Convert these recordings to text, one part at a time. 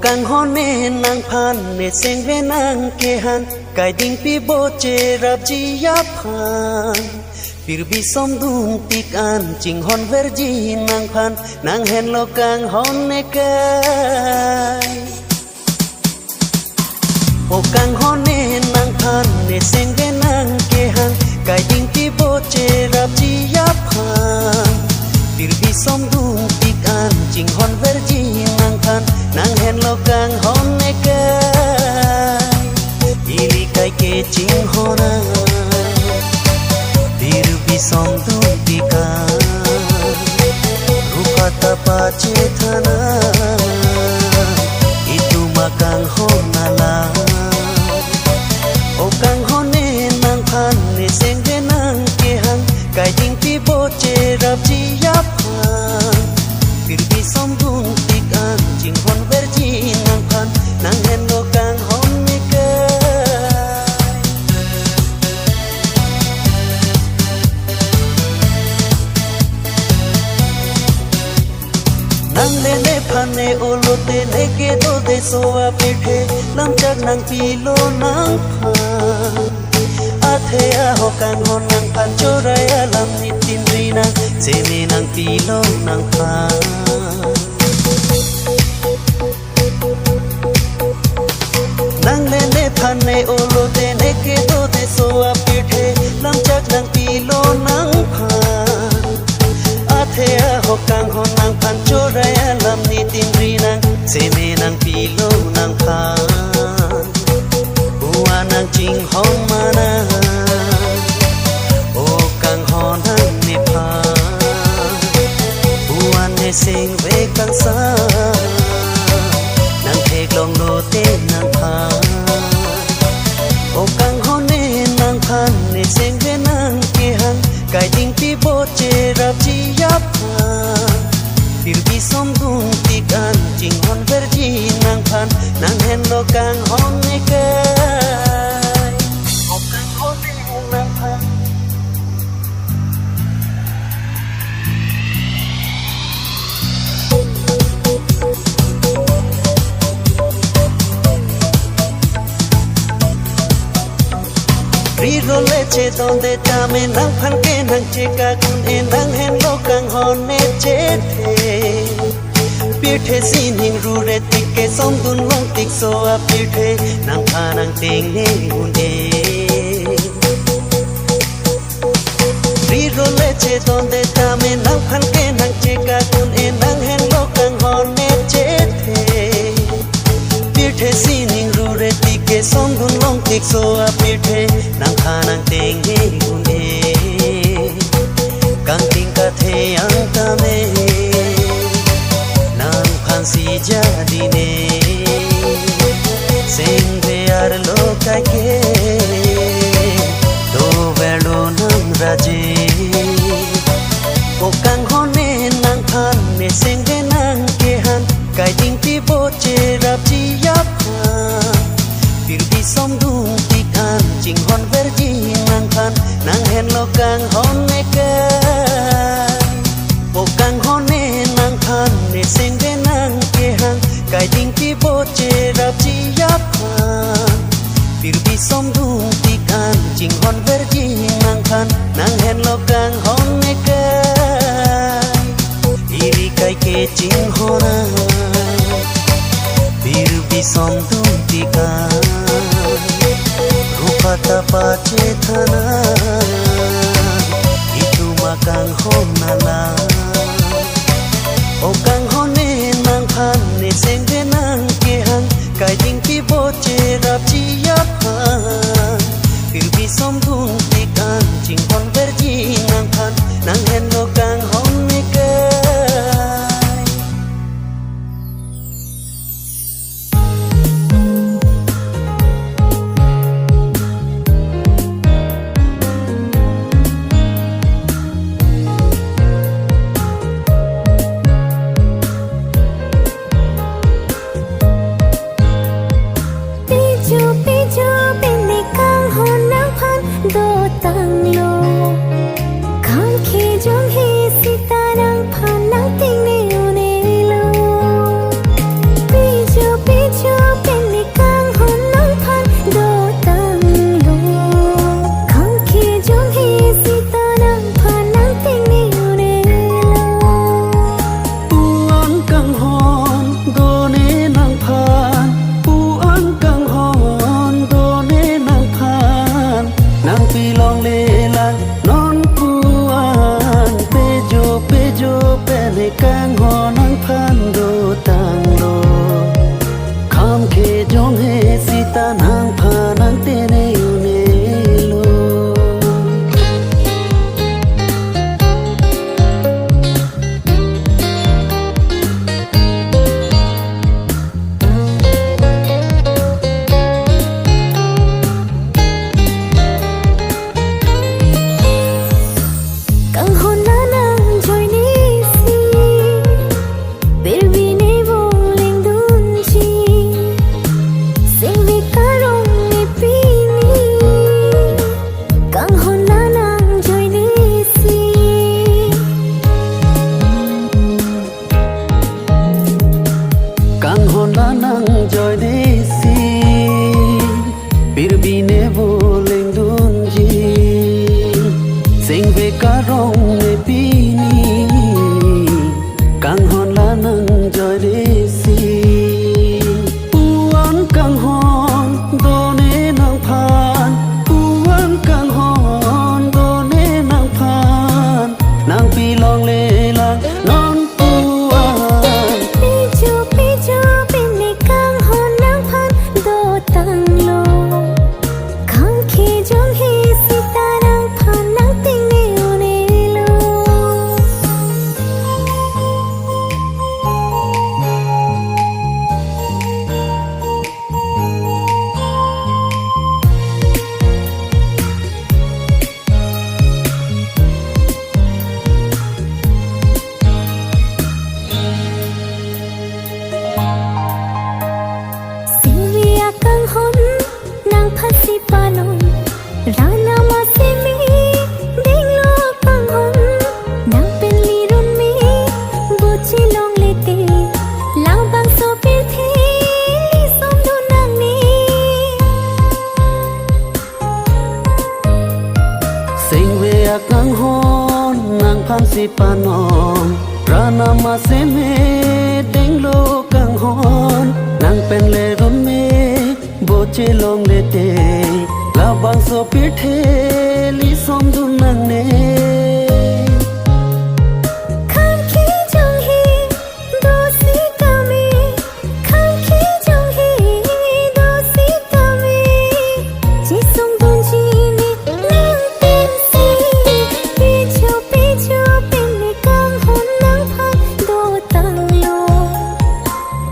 càng hôn nê nàng phan nê sen về nàng kê han cái đinh pi bố chê rap chi yap han pir bi som dung tik an ching hon verji nàng phan nàng hen lo càng hôn nê cái ô càng hôn nê nàng phan nê sen về nàng kê han cái đinh pi bố chê rap chi yap han pir bi som dung tik an ching hon verji nàng phan nàng hen lo càng hôn nê cái ili kai ke ching hona pir bi som dung tik an rupa tapa chetana itu makang hona la o kang hone nang phan ne seng ve nang ke hang kai ding pi bo che rap chi yap han pir bi som dung tik an ching hon ver ji nang phan nang hen lo kang hon ne ke nang le ne phan ne o lo te ne ke do de so a pe the lam chak nang pi lo nang phan a the a ho kang hon nang phan cho ra a lam ni tin ri nang se me nang pi lo nang phan nang le ne phan ne o lo te ne ke do de so a pe the lam chak nang pi lo nang phan a the a ho kang hon nang phan cho ra a lam ni tin ri nang se me nang pi lo nang phan bua nang ching hong mana o kang hon nang ne phan bua ne sing ve kang sa nang thek long lo te nang phan o kang hon ne nang phan ne sing ve nang ke hang kai ding pi bo che rap chi yap phan pir bi som dung tik an ching hon ver ji nang phan nang hen lo kang hon ne kai o kang hon ne nang phan ri ro le che donde ta me nang phan ke nang che ka kun e nang hen lo kang hon ne che the pirthe sin hing ru re tik ke som dun long tik so a pirthe nang pha nang ting ne un e ri ro le che donde ta me nang phan ke nang che ka kun e nang hen lo kang hon ne che the pirthe sin hing ru re tik ke som dun long tik so a pirthe nang pha nang ting ne un e kang ting ka the ang ta me si jadi ne sing ve ar lo kai ke do velo nang raje o kang hone nang phan ne sing ve nang ke han kai ding pi bo che rap chi yap han pir bi som dung tik an ching hon ver ji nang phan nang hen lo kang hon ne ka o kang hone nang phan ne sing ve nang ke hang kai ding pi bo che rap chi yap han pir bi som dung tik an ching hon ver ji nang phan nang hen lo kang hon ne kai iri kai ke ching hona pir bi som dung tik an rupa tapa chetana itu makang hona la o kang hone nang phan ne seng ve nang ke hang kai ding pi bo che rap chi yap han pir bi som dung tik an ching hon ver ji nang phan nang hen lo kang hon ne kai you หนนางพัสิปานนรานามาเซมีเด้งโลกังหนนางเป็นลีรุนมีบุจิลองเลเตลาวบางโซเปเทลีสมดูนางนี้สิงเวียกังหนนางพันสิปานนรานามาเซเมเด้งโลกังหนนางเป็นเลรุนเมโบเจลงเลเตลาบังโซปิเทลิสมดุนังเนคำคิดจงฮีโดสิกามีคำคิดจงฮีโดสิกามีจิสงดุนจีนีนางเป็นสีปีโชเป็นในกังหนนางพักโดตังโล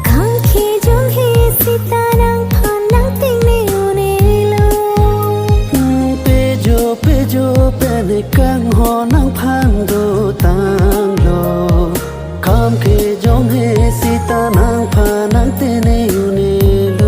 คำคิดจงฮีสิตานางพันนางติงในอยู่ในโลเปโจเป็นในกังหนนางพันโดตังโลคำคิดจงฮีสิตานางพันนางติงในอยู่ในโล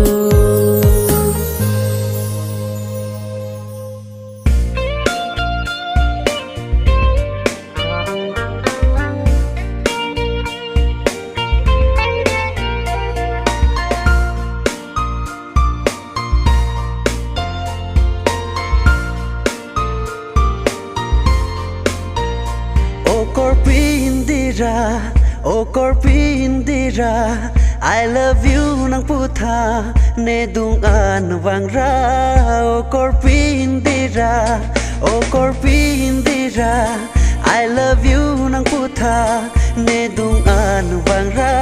โอคอร์ปีอินดิรา I love you นางพุทธาเนดุงอานวังราโอคอร์ปีอินดิราโอคอร์ปีอินดิรา I love you นางพุทธาเนดุงอานวังรา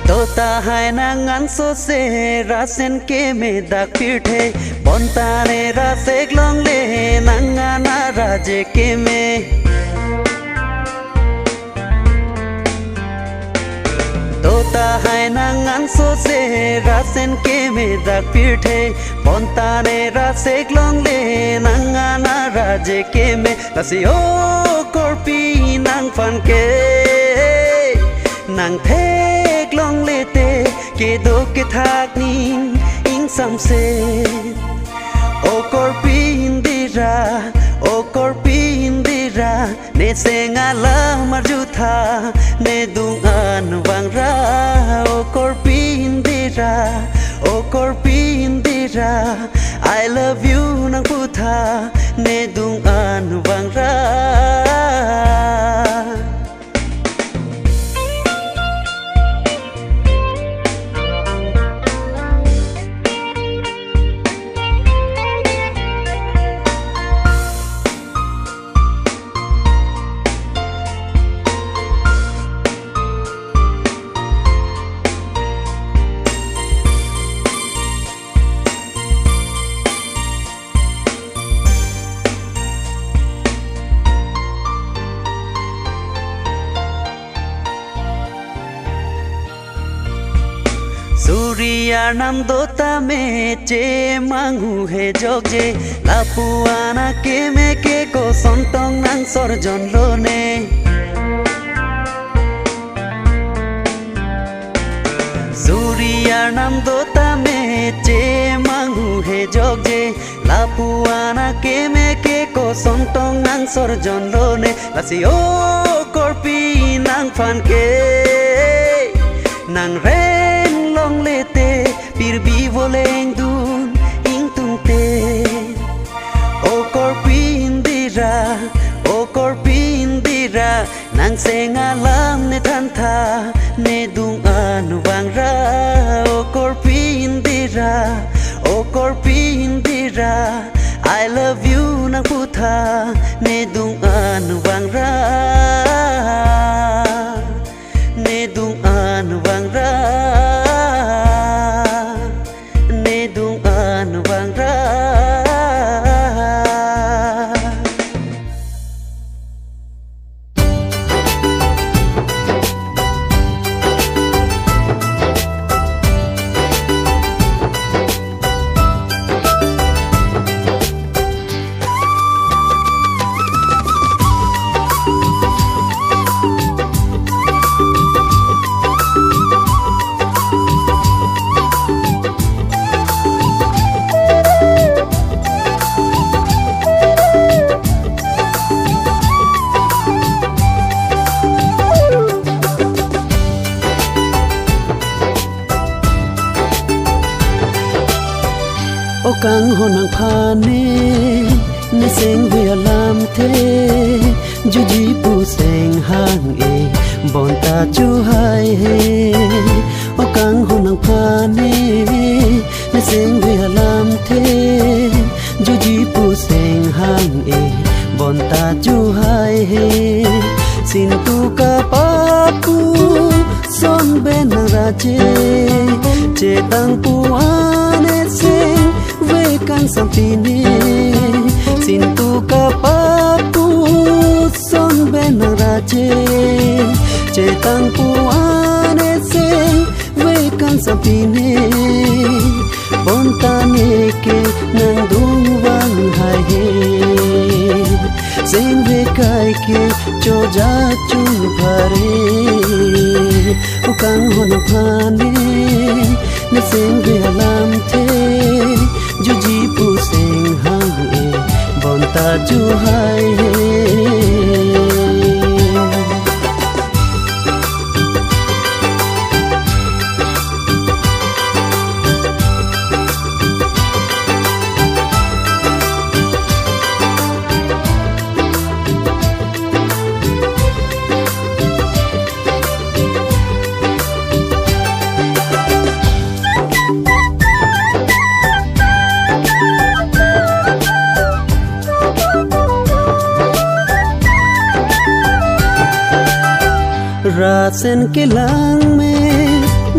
Tota hai nangan so se rasen ke me dak pirthe bontane rasek long le nangana raje ke me Tota hai nangan so se rasen ke me dak pirthe bontane rasek long le nangana raje ke me lasi o korpi nang fan ke nang the long lê tê kê đô kê thác nín in sam se o corpi indira o corpi indira ne se ngala marjutha ne dung an wang ra o corpi indira o corpi indira I love you nang putha ne dung an wang ra Surya nam dota me che mangu he jogje lapuana ke me ke ko sontong nang sorjon lo ne Surya nam dota me che mangu he jogje lapuana ke me ke ko sontong nang sorjon lo ne lasi o korpi nang fan ke nang re long lê tê bir bi vô lên dun in tung tê o corpi indira nang se ngalam ne than tha ne dung an wang ra o corpi indira I love you nang putha ne dung an wang ra căng hồn nàng phane ne seng về làm thế ju ji pu seng hang e bon ta chu hai he o căng hồn nàng phane ne seng về làm thế ju ji pu seng hang e bon ta chu hai he sin tu ka pa pu son ben ra che tang pu ane seng ve kan sampine sin tu ka pa pu son ben ra che tang pu ane seng ve kan sampine bon ta ne ke nang dung wang hai he seng ve kai ke cho ja chung phare o kang hon phane ne seng ve lam the ju ji pu seng hang e bon ta chu hai he ra sen ke lang me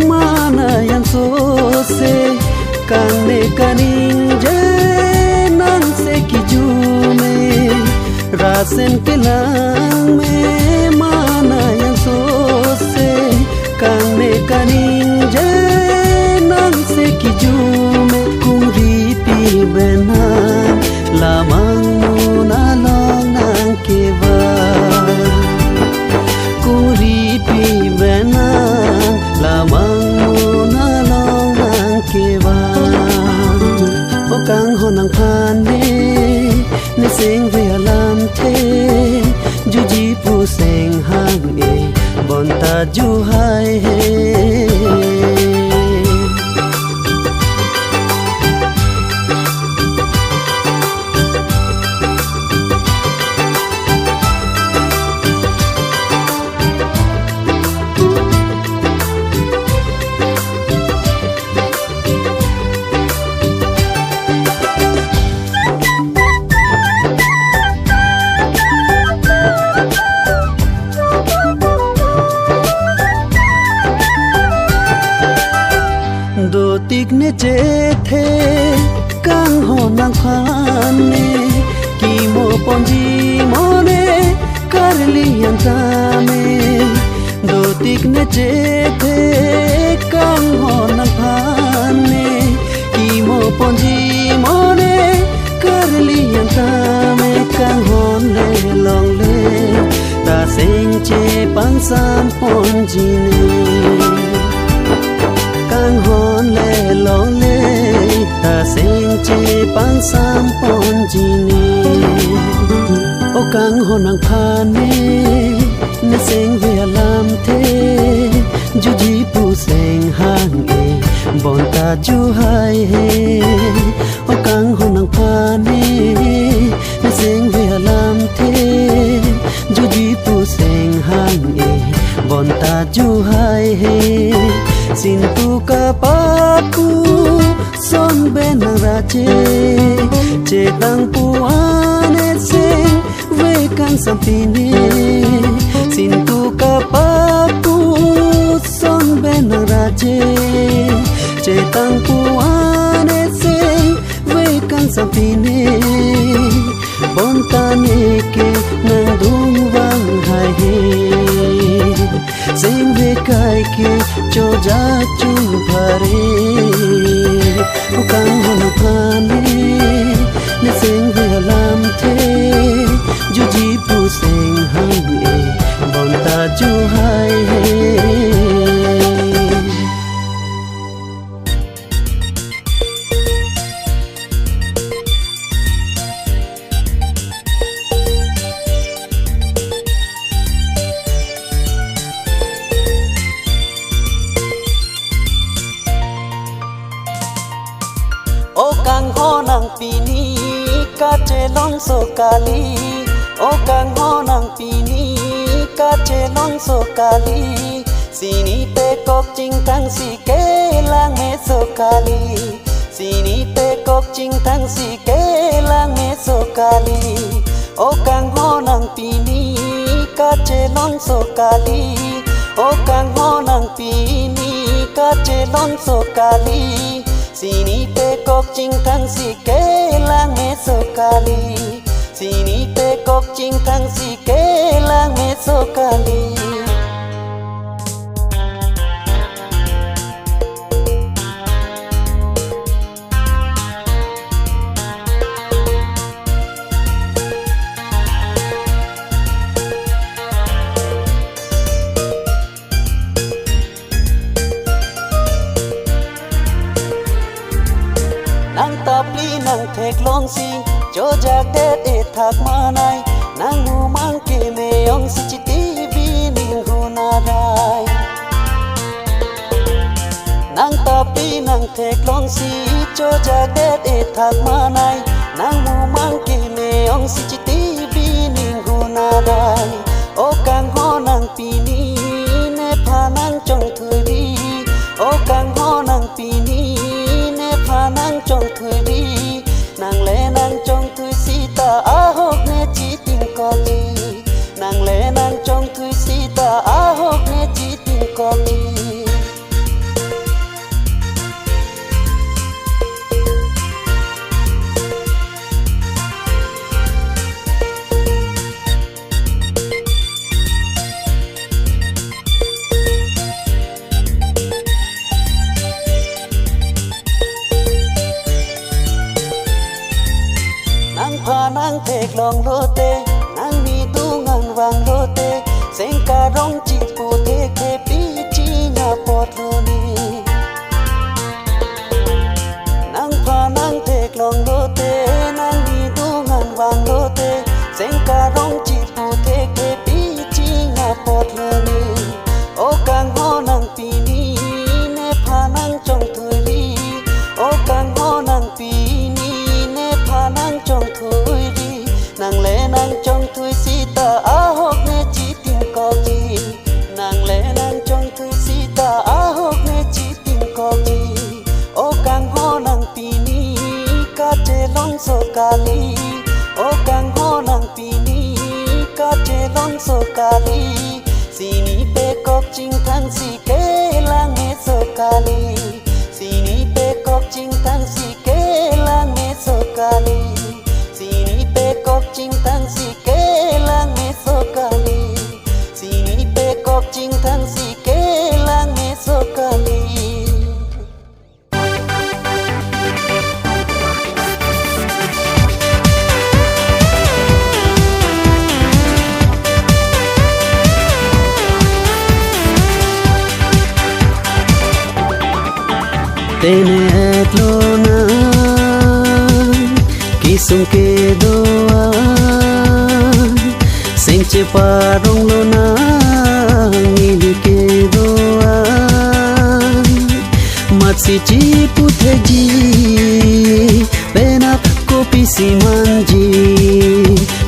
mana yan so se kan ne kaning je nan se ki ju me ra sen ke lang me mana yan so se kan ne kaning je nan se ki ju me kung ri pi bena la mang nu na long nang ke va pi bena la mang na long nang ke va o kang ho nang phan ne seng ve lam the ju ji pu seng hang e bon ta ju hai he tik ne che the kang ho nang phan ne ki mo pon ji mo ne kar lian ta me do tik ne che the kang ho nang phan ne ki mo pon ji mo ne kar lian ta me kang hon le long le ta seng che pan sam pon ji ne kang hon le long le ta seng che pan sam pon ji ni o kang hon nang phan ne seng ve lam the ju ji pu seng hang e bon ta ju hai he o kang hon nang phan ne seng ve lam the ju ji pu seng hang e bon ta ju hai he sin tu ka pa pu son ben ra che tang pu ane seng ve kan sampine sin tu ka pa pu son ben ra che tang pu ane seng ve kan sampine bon ta ne ke nang dung wang hai he seng ve kai ke cho ja chung phare o kang hon phane ne seng ve lam the ju ji pu seng hang e bon ta ju hai he o càng khó long so kali o kang ho nang pi ni ka che long so kali si ni te kok ching thang si ke lang me so kali si ni te kok ching thang si ke lang me so kali o kang ho nang pi ni ka che long so kali o kang ho nang pi ni ka che long so kali si ni te kok ching thang si ke lang me so kali si ni te kok ching thang si ke lang me so kali nang tapli nang thek long si cho jak det e thak ma nai nang nu mang ke me ong si chi ti bi ning hu na dai nang tapli nang thek long si cho jak det e thak ma nai nang nu mang ke me ong si chi ti bi ning hu na dai o kang ho nang pi ni ne pha nang chong thui ri o kang ho nang pi ni pha nang trong thời đi nàng lẽ nàng trong thời si ta á hốc nghe chỉ tình có đi nàng lẽ nàng trong thời si ta á hốc nghe chỉ tình có đi nang thek long lo te nang mi tu ngan wang lo te seng ka rong chi pu te ke pi chi na pot lo ni nang pha nang thek long lo te nang mi tu ngan wang lo te seng ka rong chi pu te ke pi chi na pot lo ni o kang ho nang pi ni ne pha nang trong thời ri o kang ho nang pi ni ne pha nang trong thời nàng lẽ nàng trong thui si ta á hốc nghe chỉ tình có gì nàng lẽ nàng trong thui si ta á hốc nghe chỉ tình có gì ô càng ho nàng pi ni ca che long so kali ô càng ho nàng pi ni ca che long so kali si ni pe kok ching thang si ke lang nghe so kali si ni pe kok ching thang si ke lang nghe so kali si ni pe kok ching thang si ke lang me so kali si ni pe kok ching thang si ke lang me so kali tene et lo na kisung ke doa sing che parong lo na ngili ke doa mat si chi pu the ji pena kopi si manji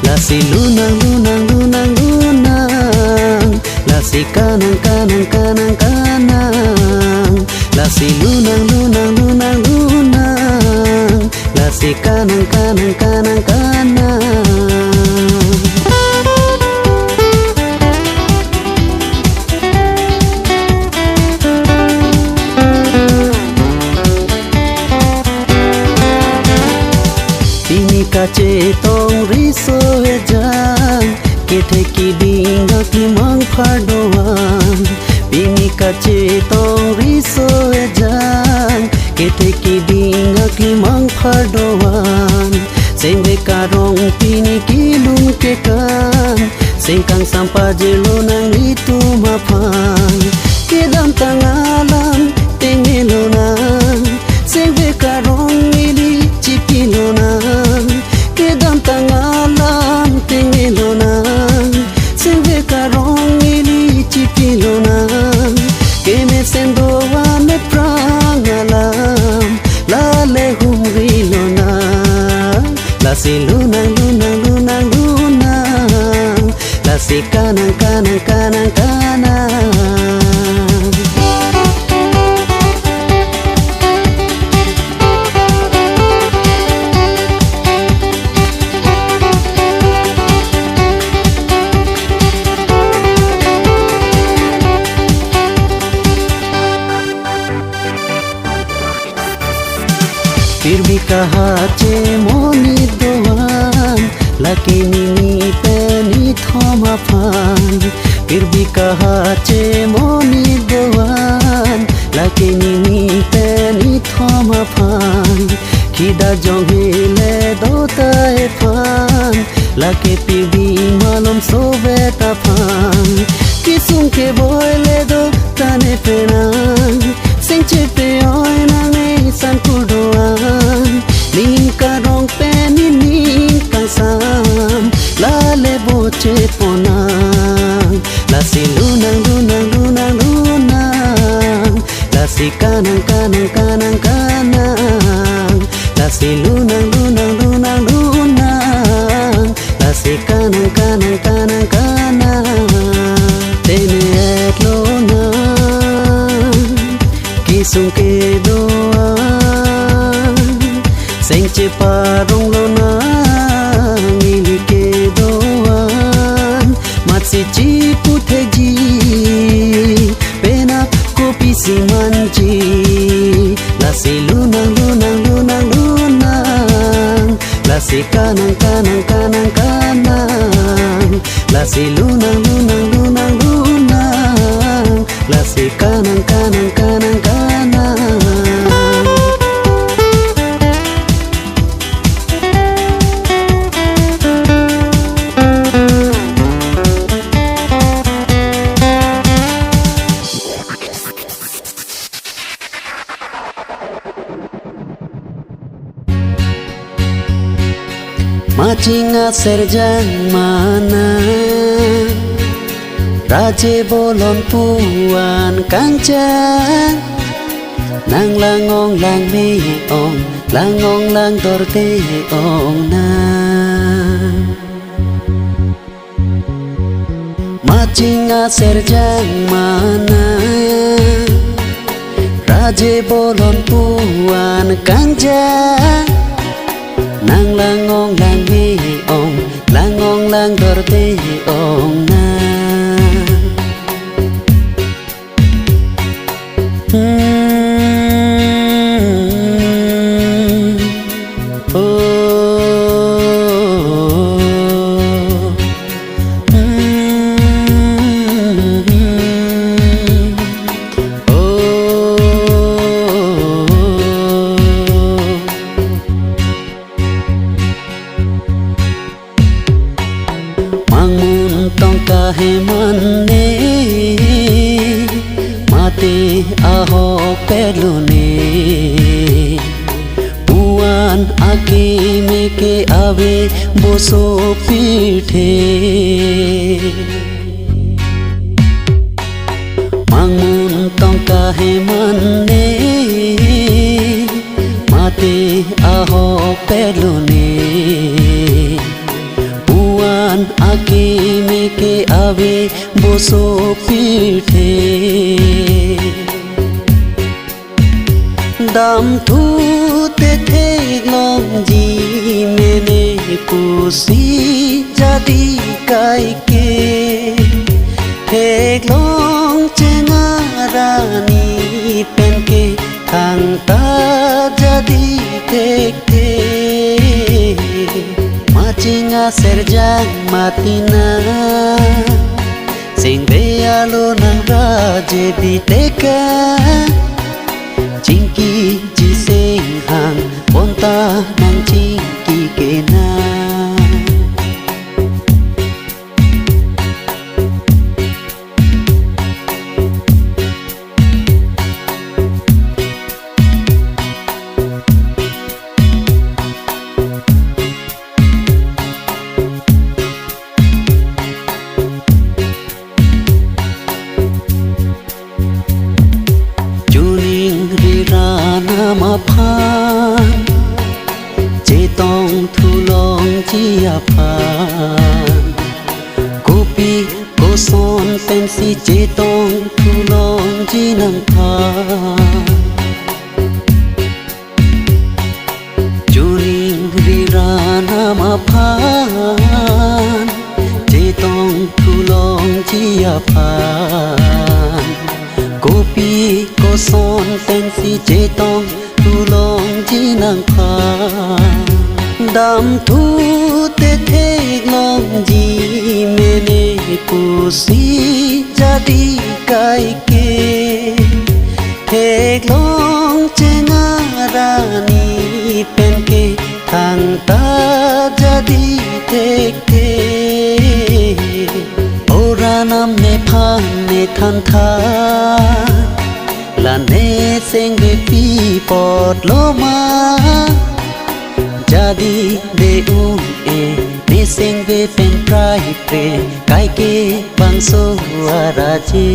la si lunang lunang lunang lunang la si kanang kanang kanang kanang la si lunang lunang lunang lunang la si kanang kanang kanang kanang tini ka che tong ri so he jang ke the ki ding ki mang phar doan tini ka che tong ri so he jang ke the ki ding ki mang phar doan seng ve ka rong tini ki lung ke kan seng kang sampa je lo nang ni tu ma phang ke dam tangalam tenge lo nang seng ve ka rong ni chi pi lo nang ke dam tangalam tenge lo nang seng ve ka rong ni chi pi lo nang ke me sendo wa me prangalam la le hum ri lo nang la si lunang lunang फिर भी कहा चे मोनी दोआन लकी नी पेनी थोमा फान फिर भी कहा चे मोनी दोआन लकी नी पेनी थोमा फान खिदा जोंगिले दोताए फान लके पिबी मालूम सोबेता फान किसुं के बोले दो तने पेनान सिंचे पे ओय nange san kudoan ning karong peni ning kasam lale boche ponang la si lunang lunang lunang lunang la si kanang kanang kanang kanang la si lunang lunang lunang lunang la si kanang kanang kanang kanang tene et lona kisung ke doan seng che parong lona ngili ke doan mat si chi puthe ji pena kopi si manji la si lunang lunang lunang lunang la si kanang kanang kanang kanang la si lunang lunang lunang lunang la si kanang kanang kanang kanang Machinga serjang mana Raje bolon puan kancang Nang langong lang me ong Langong lang dorte ong na Machinga serjang mana Raje bolon puan kancang Nang langong lang me ong Langong lang dorte ong na kahe manne mate aho pelune puan ake meke ave boso pithe mangun tong kahe manne mate aho pelune ake meke ave boso pithe dam thu te long ji mene pusi jadi kai ke long chenga rani pen ke thang ta jadi te Machinga serjang matina Sing bealo nang raje biteka Cingki ji sing hang Ponta nang cingki kena ma phan che tong thu long chia phan kopi ko son pen si che tong thu long ji nam phan churing ri rana ma phan che tong thu long chia phan kopi ko son pen si che tong thu long ji nàng pha đam thu tê thế lòng gì mê nê cô si ra đi cái kê thế lòng chê ngà ra ni pen kê thang ta ra đi thế kê ora nam ne pha ne than tha là nê sen về pi bọt lô ma jadi de u e nê sen về pen prai pre kai ke bang so araje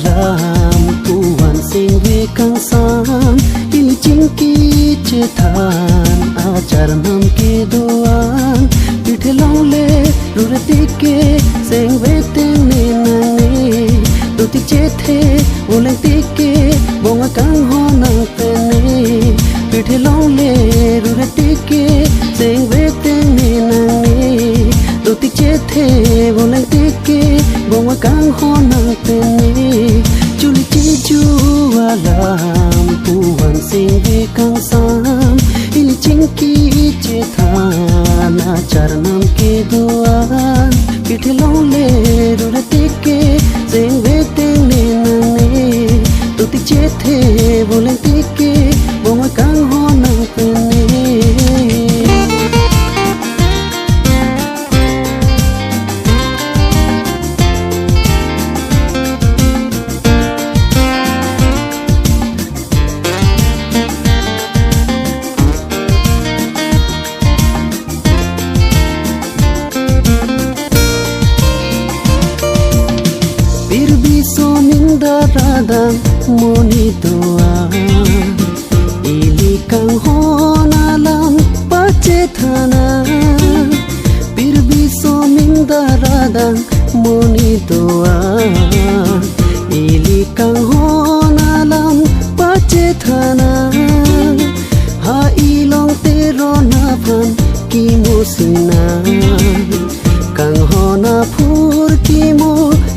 làm tu hoàn sinh về căng san ili chinki che than achar nam ke doan pithe long le rurati ke seng ve ten ne nang tu ti che the ulang ti ke bonga kang ho nang te ne pithe long le rurati ke seng ve ten ne nang tu ti che the ulang ti ke bonga kang ho nang te ne chuli chi chu alam tu han sing ve kang sam ili chinki che thana charnam ke duan pithe long le rurati ke sing ve ten ne nang ne tu ti che the bolang ti ke bonga kang ho nang te ne radang moni doa ili kang hona lam pache thana bir bi so minda radang moni doa ili kang hona lam pache thana ha ilong te ro na phan ki mo sina kang hona phur ki mo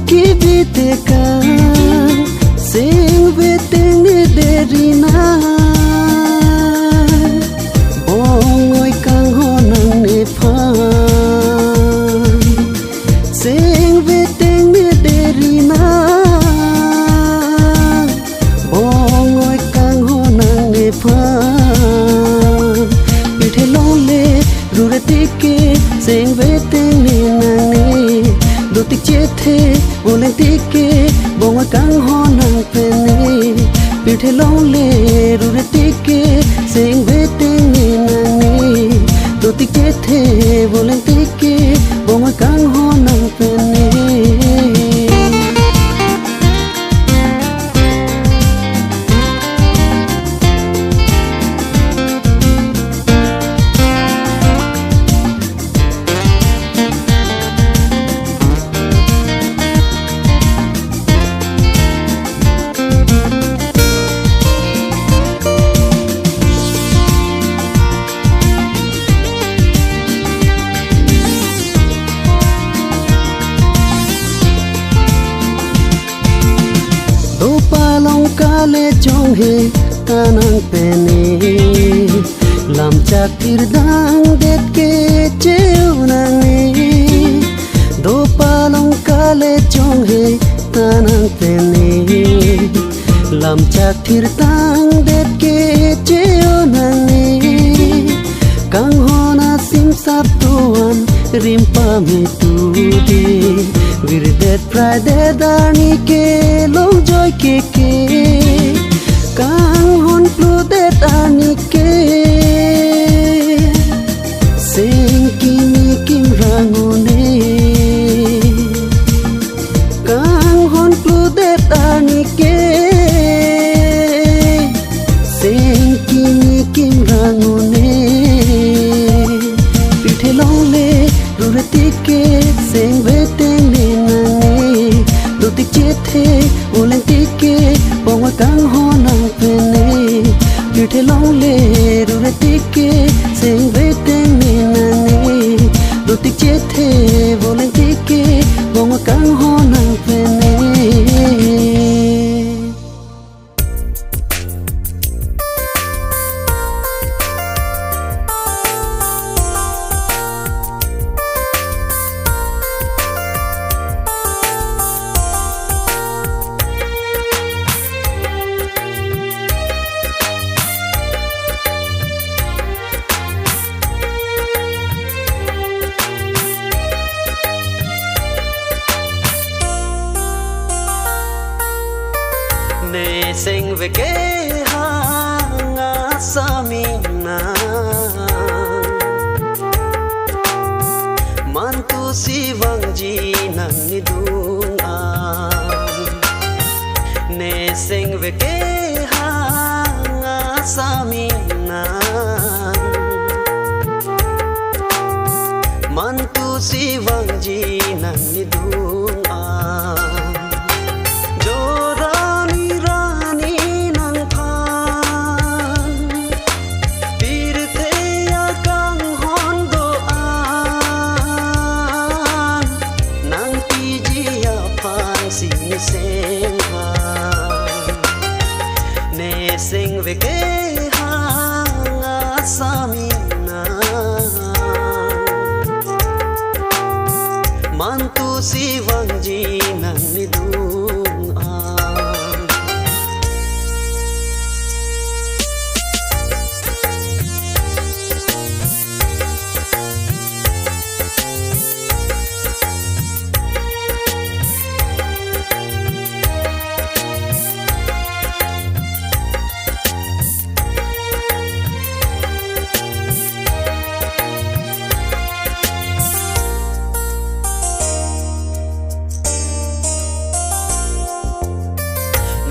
ki bi te ka sing ve ting ni derina bongoi kang ho nang ne pha sing ve ting ni derina bongoi kang ho nang ne pha pithe long le rurati ke sing ve ting ni nang ne do ti che the bolang ti ke bonga kang ho nang pe ne pithe long le rurati ke sing ve ting ni nang ne do ti che the bolang ti ke bonga kang ho nang pe ne kale chong he tanang pene lam chak tir dang det ke cheu nang ne do palong kale chong he tanang pene lam chak tir dang det ke cheu nang ne kang hona sim sap tuan rimpa me tu de virdet prade dani ke long joy ke kang hon plu de dani ke sing kini kim rangone kang hon plu de dani ke sing kini kim rangone pithe long le rurati ke sing vete ne nane do tik che the ulen tike bong kang hona pene pithe long le rurati ke sing vete ne nane do tik che the ulen tike bong kang hona pene ne sing ve ke hanga samina mantu siwang ji nang ni dung a ne sing ve ke hanga samina mantu siwang ji nang ni dung a sing ve ke hanga samina mantu siwang ji nang ni dung a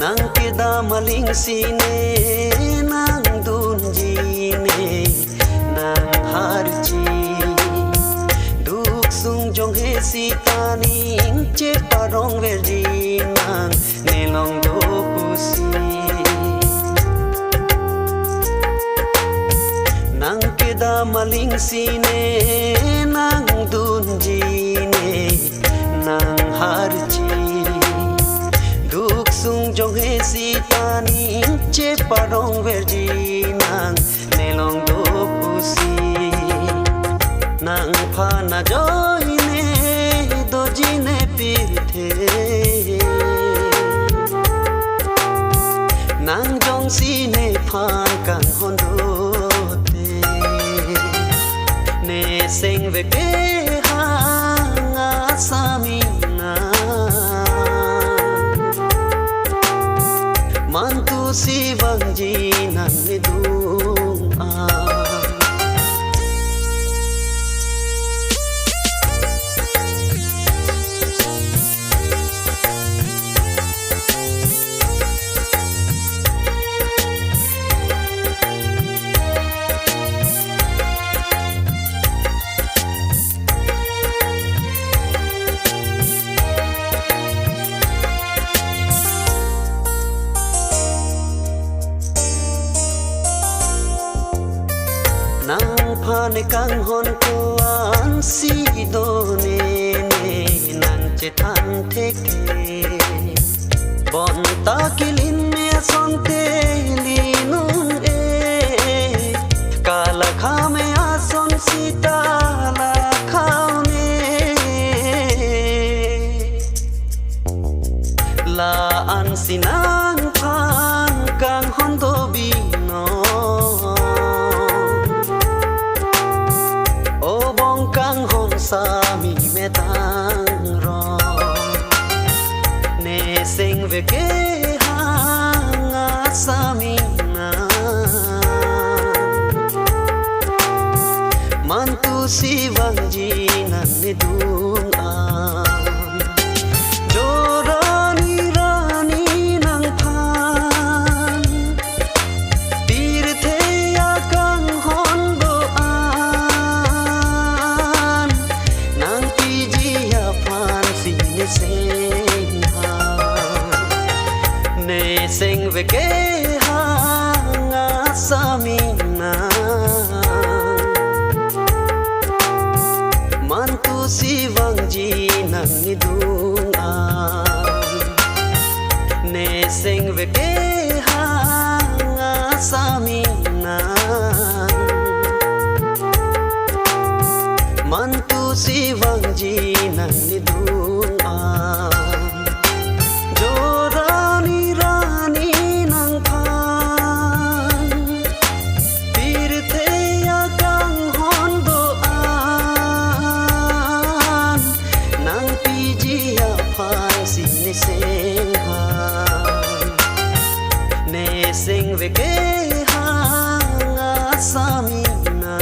nang kida maling sine nang dunji ne nang harji duk sung jong he sitani che parong verji nang nelong do pusi nang kida maling sine nang dunji ne nang harji duk sung jong he sitani che parong verji nang nelong do pusi nang pha na joy ne do ji ne pirthe nang jong si ne phan kan hon do te ne sing ve ke hanga samina mantu siwang ji nang ni dung a nang phane kang hon ko an si do ne nang che than the ke bon ta kilin me son te linun e kala kha me a son sita la kha me la an sinang phan kang hon do bi no ke hanga samina mantu siwang jinan ni dung an jorani rani nang phan tirthe akang hon do an nang pi ji ya phan si ne seng ha ne seng ve ke hanga samina mantu siwang jinan ni dung an ne seng ve ke hanga samina mantu siwang jinan ni dung an jorani rani nang phan tirthe akang hon do an nang pi ji ya phan si ne seng ha ne seng ve ke hanga samina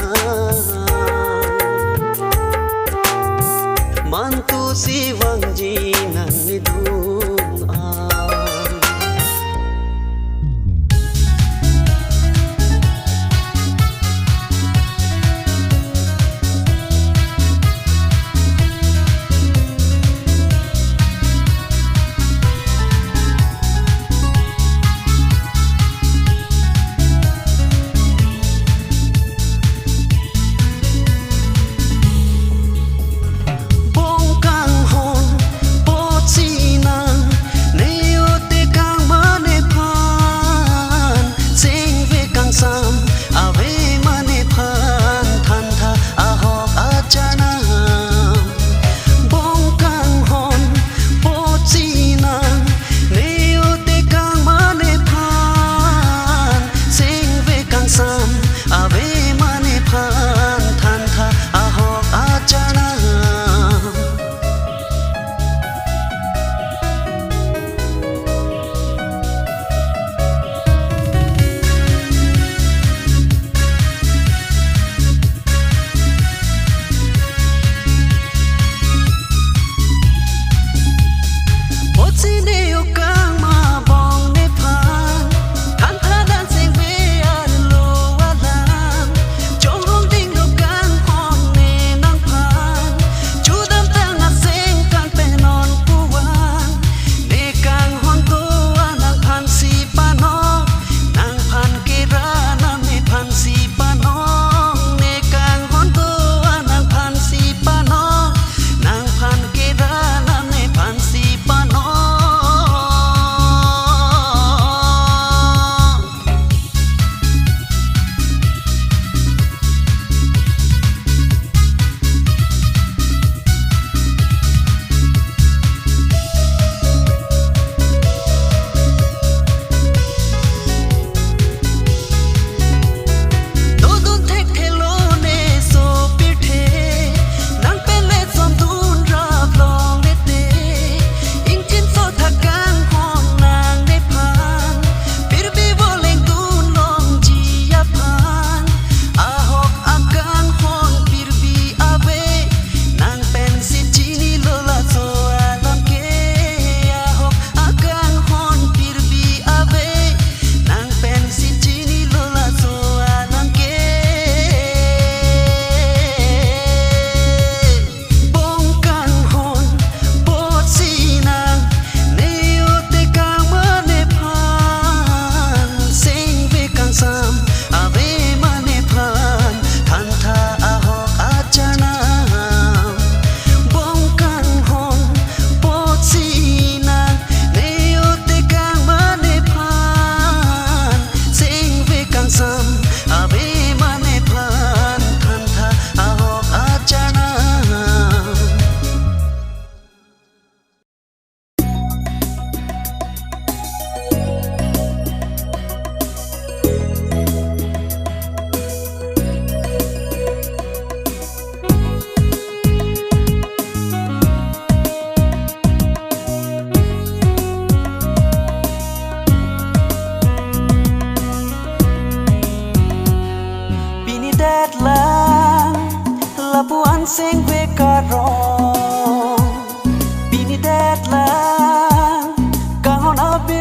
mantu siwang jinan ni dung an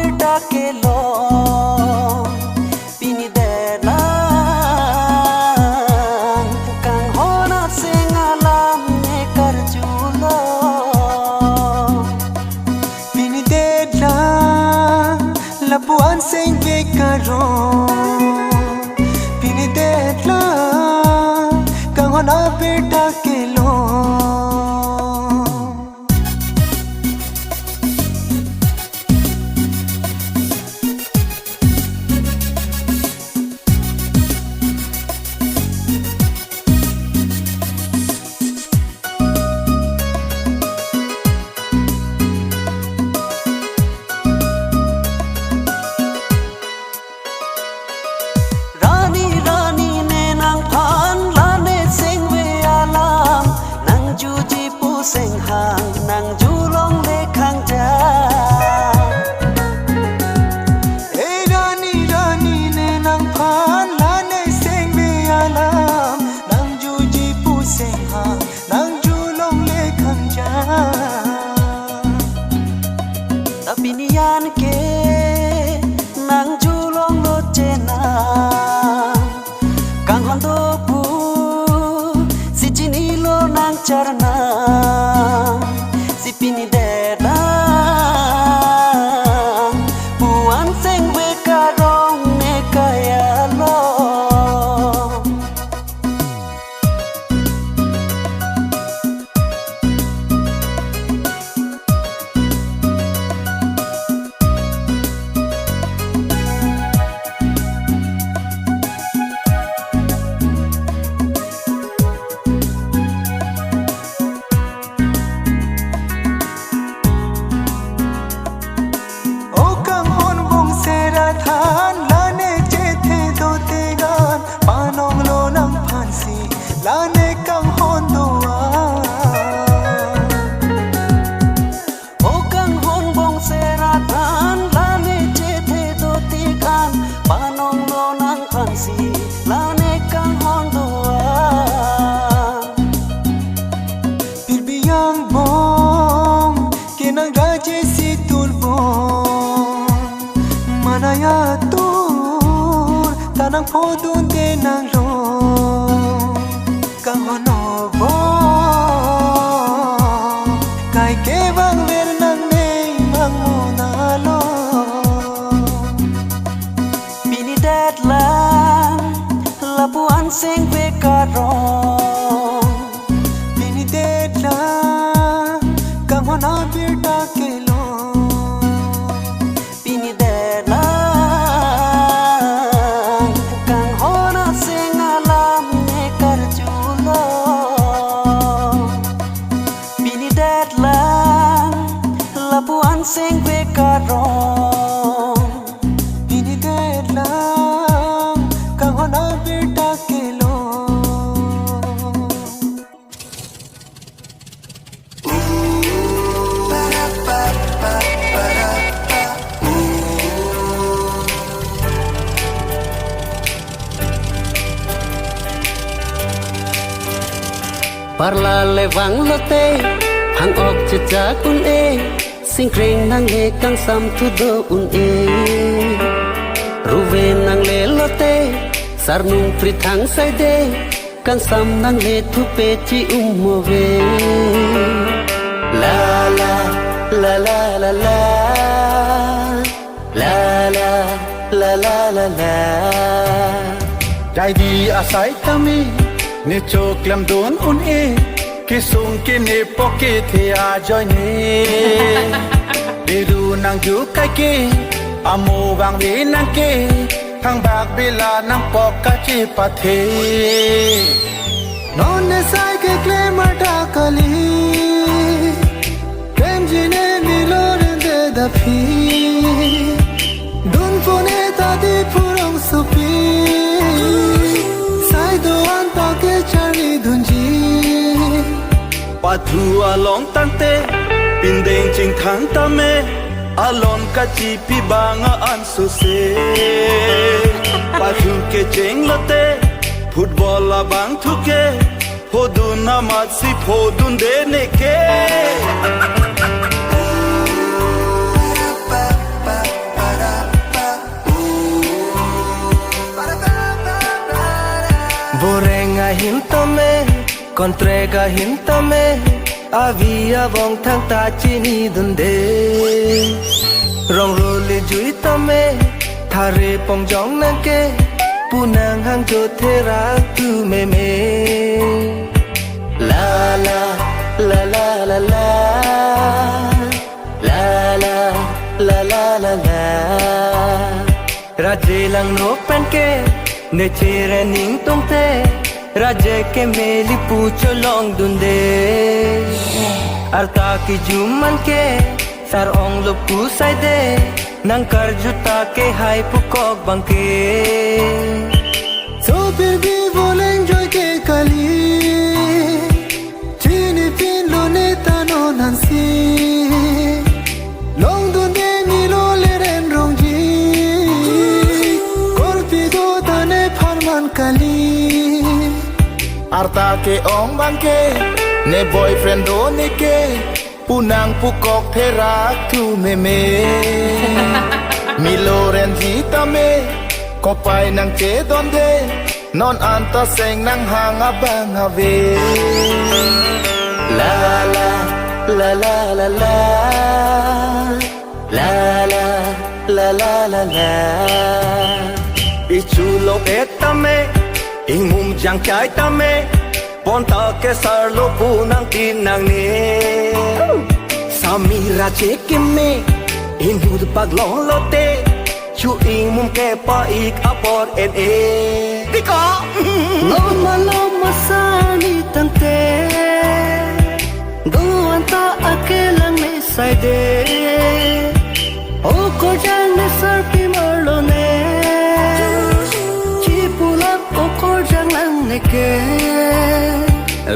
बेटा के लो pini dela kang hona sengalam ne karjulo pini dela labuan sing bekaro pini dela kang hona beta ke lo seng hang nang julong le khang ja hey rani rani ne nang phan la ne seng ve alam nang ju ji pu seng hang nang julong le khang ja tapi nian ke nang julong lo chena kang hon do pu si chini lo nang charna pini dela puan seng we karong ne kaya lo lane kang hon doa o kang hon bong sera than lane che the do ti kan panong lo nang phan si lane kang hon doa pir biang bong kenang gaje si tul bong manaya tur tanang podun de nang lo kang hono bo kai ke bang ver nang nei mang mo na lo pini deadlang labuan seng ve karong pini dedla kang hono birda ke lo pini deadlang kang hona seng alam ne karju labuan seng ve karong pini dedla kang hona birda ke lo parla levang lote hang ok cha kun e sing kring nang he kang sam thu do un e ruve nang le lote sar nung pri thang sai de kang sam nang le thu pe chi mo ve la la la la la la la la la la la la dai di asai tami ne chok lam don un e ki sung ki ne pocket the a joy ne de du nang ju kai ke amo wang ve nang ke thang bak bila nang pok ka chi pa the non ne sai ke klema ta kali kem jine ni loren de da phi dun pone ta di purong supi sai do an ta ke chani dunji pathu along tante pindeng ching thang ta me alon ka chi pi banga an su se pathu ke cheng lote football la bang thu ke hodun na mat si hodun de ne ke Kontrega hintame avia vong thang ta chini dunde rong roli jui tame thare pong jong nang ke punang hang jo thera tu me me la la la la la la la la la la la la raje lang no pen ke ne chere ning tong te raje ke meli pucho long dunde arta ki juman ke sar ong lo pu sai de nang kar juta ke hai pu kok bang ke so baby volen joy ke kali chini pin lo ne ta no nan si long dunde mi lo le ren rong ji kor pi do ta ne pharman kali Arta ke ong bang ke ne boyfriend do ne ke punang pukok therak tu me me miloren jita me ko pai nang che don de non anta seng nang hang abang ave la la la la la la la la la la la la ichu lo etame ingum jang chai tame pon ta ke sar lo pu nang tin nang ni samira che kim me in hu de pag long lo te chu ingum ke pa ik apor en e di ko lo ma sa ni tan te do anta akelang me sai de o ko jang ne sar pi mar lo ne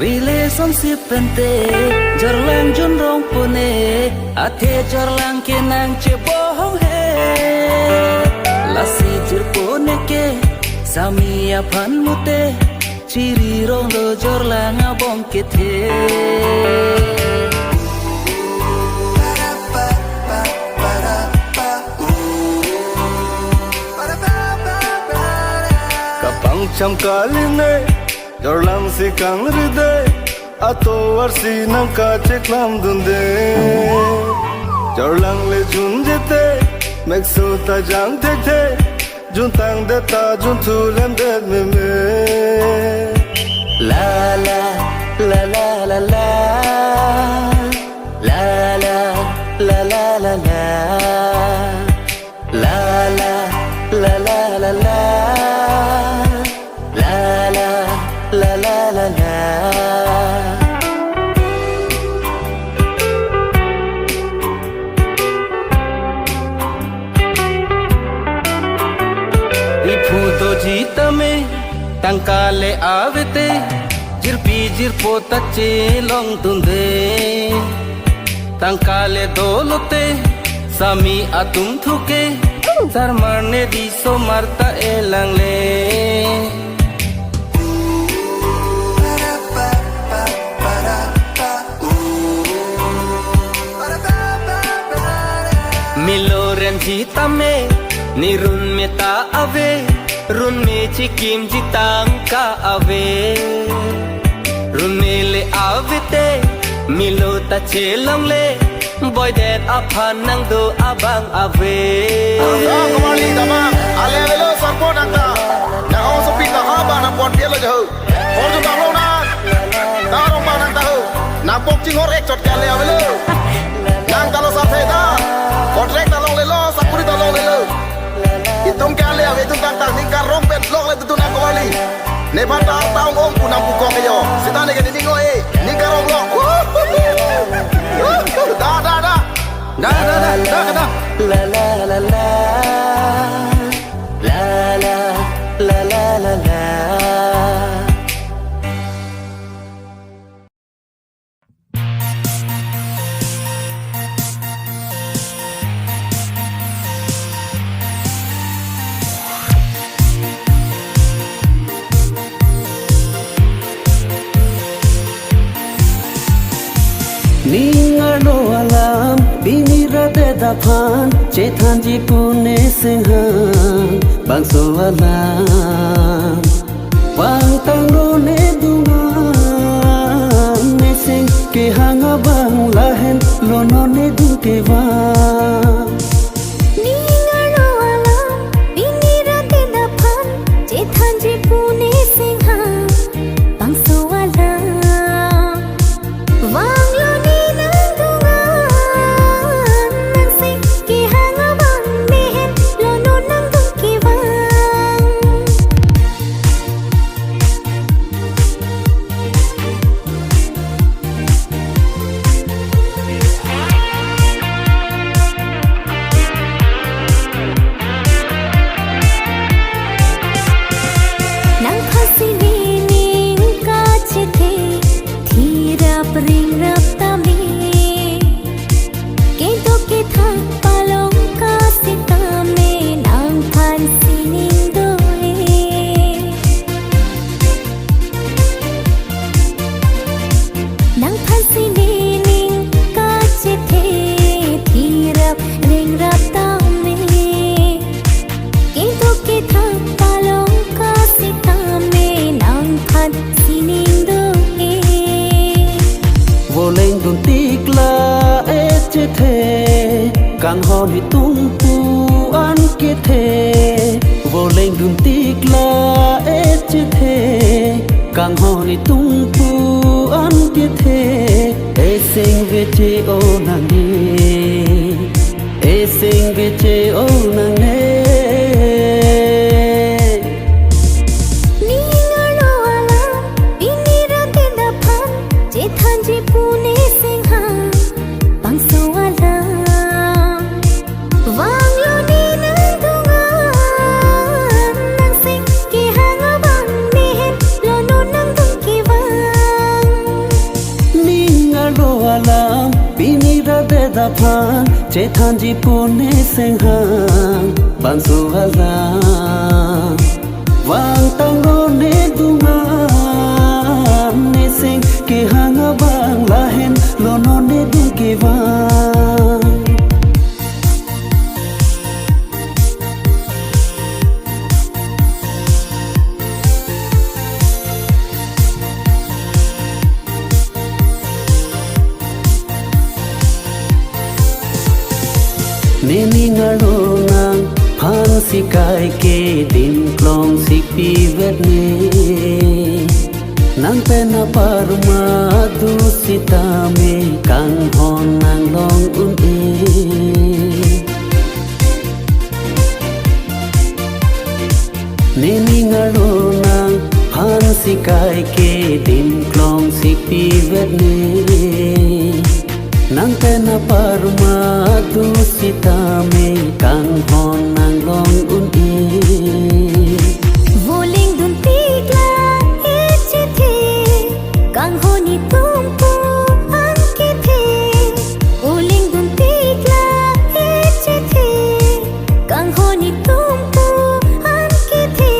Relationship pente jarlang jun rong pune athe jarlang ke nang che bohong he lasi jir pune ke samia phan mute chiri rong lo jarlang abong ke the kapang cham kaline Jorlang si kang ride ato arsi nang ka cheklam dunde Jorlang le jun jete mekso ta jang te te jun tang de ta jun tu lem de me me la la la la la la la la la la la la la la la la la la La la la la Ipu to jita me tangka le avete jirpi jirpo tache long tunde tangka le dolote sami atum thuke sar marne di so marta elang le Miloren jita me ni run me ta ave run me chikim jitang ka ave run me le ave te milo ta chelang le boy that aphan nang do abang ave kembali dama ale velo sarpo nang ta na o so pita ha ba na pon pia lo jo por jo bang lo na ta rong ba nang ta ho na pok ching hor ek chot ka le avelo nang ta lo sa the da Kontrak talong lelo, sapuri talong lelo. Itung kali ave itung kantang ni karong pet long le tutu nang kawali. Ne bata taong om punang pukong yo. Sita ne gani ningo ni karong long. Da da da. Da da da da da. La la la la. La la la la la la. Ningar no alam binira de da phan che than ji pune singhan bang so alam wang tang no ne dunga ke hanga bang lahen lo no ne dung ke wa càng ho ni tung pu an ke the vô lên đun tik la et che the càng ho ni tung pu an ke the e sing ve che o na ni e sing ve che o na ne phan che than ji pune seng hang ban su hala wang tang ro ne dunga ne sing ke hang bang la hen lo no ne du ke wa neni ngaro nang phan si kai ke din klong si pi vet ne nang pe na parma du sita me kang hon nang long un e neni ngaro nang phan si kai ke din klong si pi vet ne nang te na parma du sita me kang hon nang long un e voling dun tikla e che the kang honi tum pu an ke the voling dun tikla e che the kang honi tum pu an ke the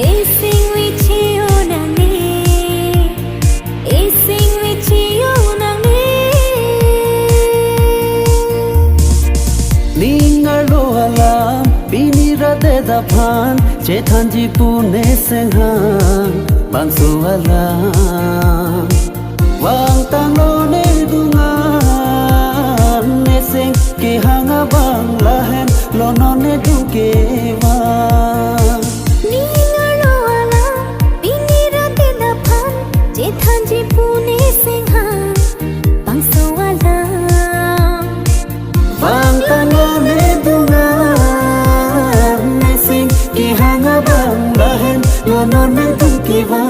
e sing wi che o na ne e sing wi che o na de da phan che than ji pune seng hang ban su ala wang tang lo ne dunga ne seng ke hang bang la hen lo no ne du ke wa non tu ki va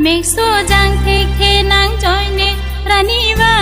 make so jang thek the nang joy ne rani wa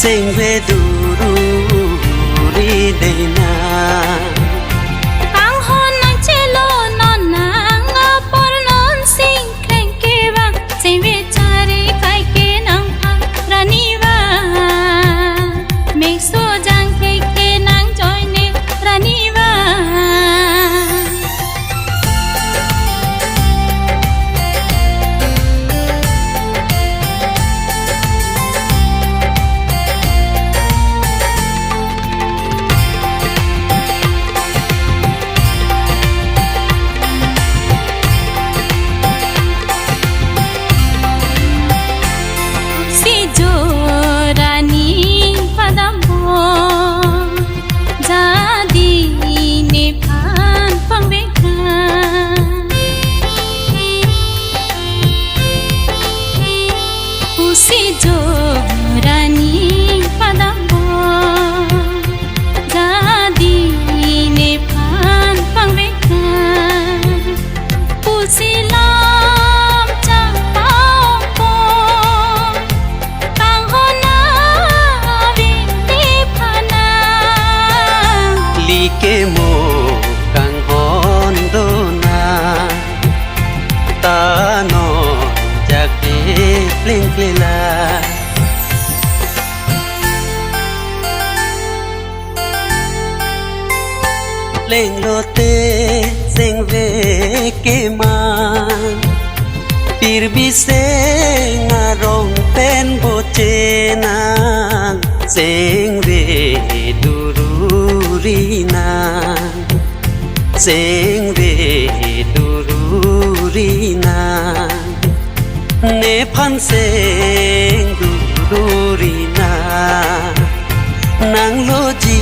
sing về duru ri đây na ang hon nang chelo non nang por non sing khen ke bang sei ve chari kai ke nang rani wa me so jang ke nang joy ne rani wa ke mo kang hon do na ta no jak ke pling plela leng lo te sing ve ke man pir bi se ngarong pen bo che na sing ve dururina sing ve dururina ne phan sing dururina nang lo ji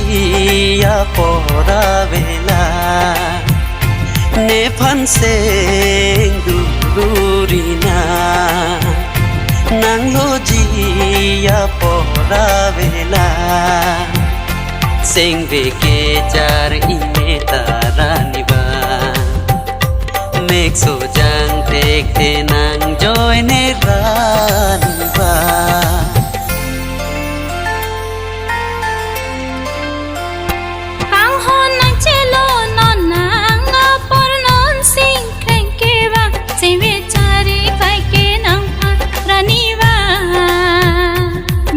ya pora vela ne phan sing dururina nang lo ji ya pora vela sing ve ke char ine tarani ba mek so jang tek te nang joy ne rani ba ang hon nang chelo non nang por non sing khen ke ba sei ve chari kai ke nang rani wa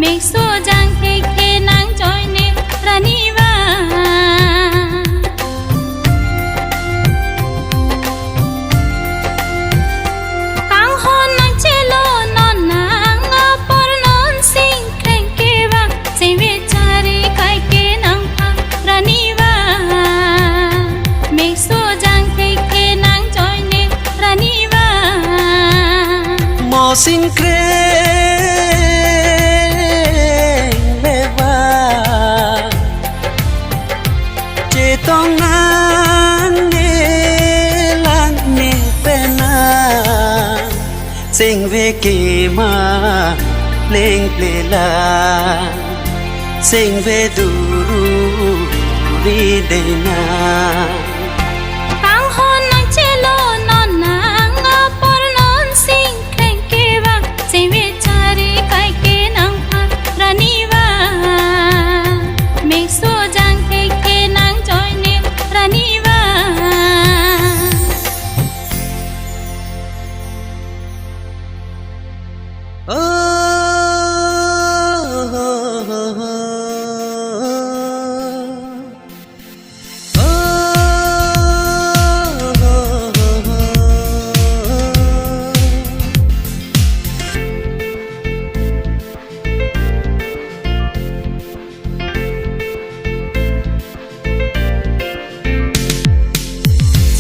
mek so jang tek te nang joy ne rani wa ang hon nang chelo non nang por non sing khen ke ba sei ve chari kai ke nang rani wa mek so jang tek te nang joy ne rani wa mo sing kre tong nang ne lang ne pena sing ve ke ma leng plela sing ve duru ri de na ang hon nang chelo non nang por non sing khen ke ba sei ve chari kai ke nang rani wa mek so jang tek te nang joy ne rani wa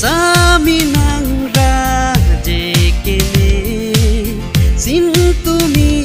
Sami nang ra je kini sin tu mi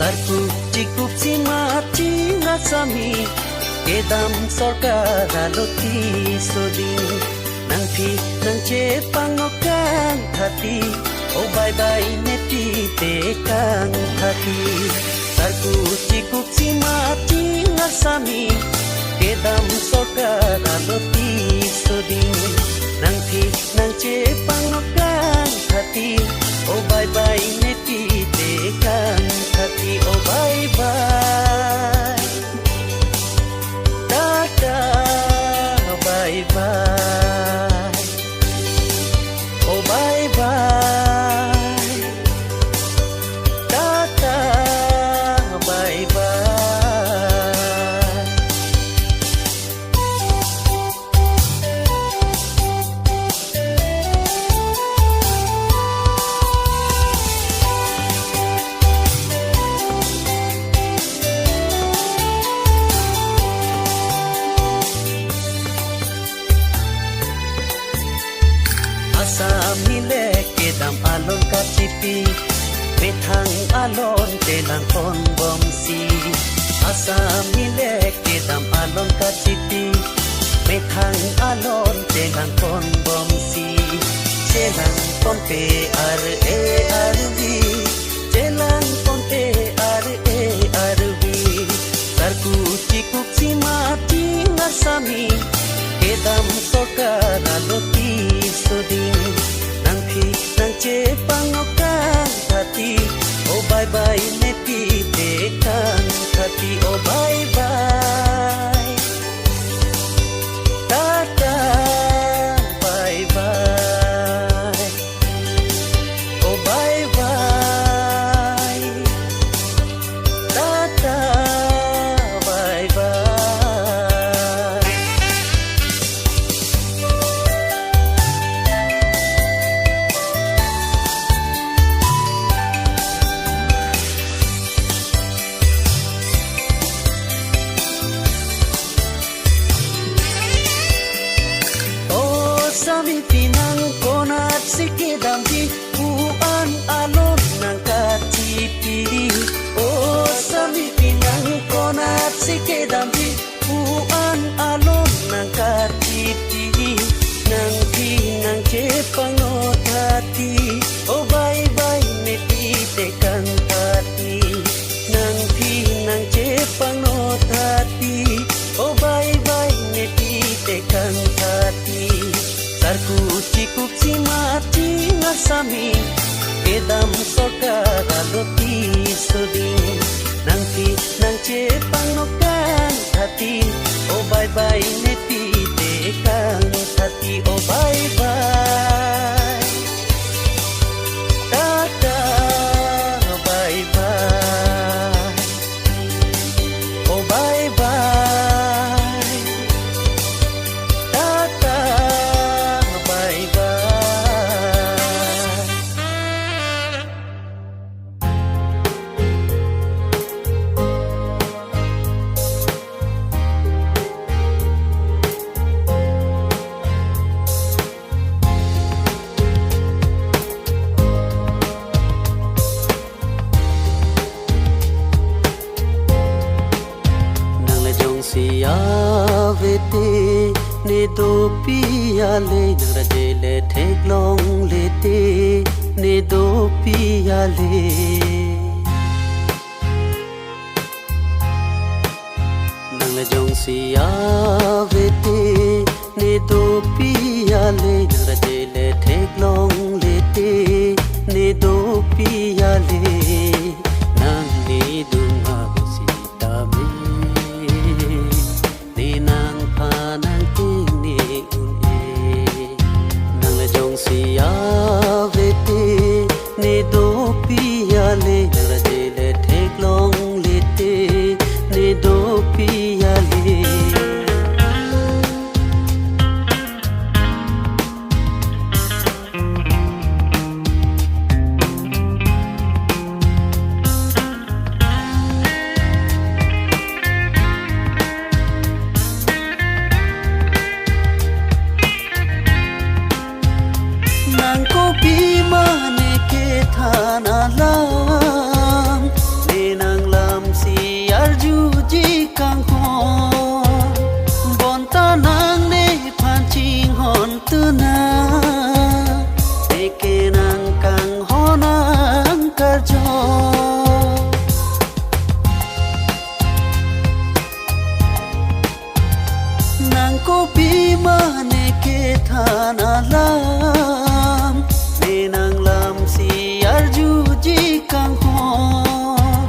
sarku cikup si mati ngasami kedam sorkara loti soding nangpi nangce pangokan hati oh bye bye neti tekang hati sarku cikup si mati ngasami kedam sorkara loti soding nangpi nangce pangokan hati oh bye bye neti tekang hati oh bye bye tata bye bye oh bye bye tata bye bye Asamile kedam alon kacipi Bethang alon telang kon bomsi Asamile kedam alon kacipi Bethang alon telang kon bomsi Telang kon pe arvi Telang kon pe arvi Sarku cikup si mati ngasami Kedam sokara loti soding nangpi nangce pangokan hati oh bye bye neti tekang hati oh bye bye tata bye bye oh bye bye tata bye bye Sami pinang konat sikedam di uan alon nang katipi oh sami pinang konat sikedam di uan alon nang katipi nang pinang cepangot hati oh bye bye neti tekang hati nang pinang cepangot hati oh bye bye neti tekang hati Sarku cikup si mati ngasami Kedam sokara loti soding Nangpi nangce pangokan hati Oh bye bye neti tekang hati Oh bye bye tata bye bye Oh bye bye tata bye bye nang le jong siya vete ne do pia le nang ra je le thek long le te ne do pia le nang le jong siya vete ne do pia le nang ra je le thek long le te ne do pia le nang ni du nga si ta me ni nang pha nang ting ni un e nang le jong siya vete ne do pia le nang ra je le thek long le te ne do pia le nang ko pi ma ne ke thana lang ne nang ko bimane ke thana lam nenang lam si arju ji kang hon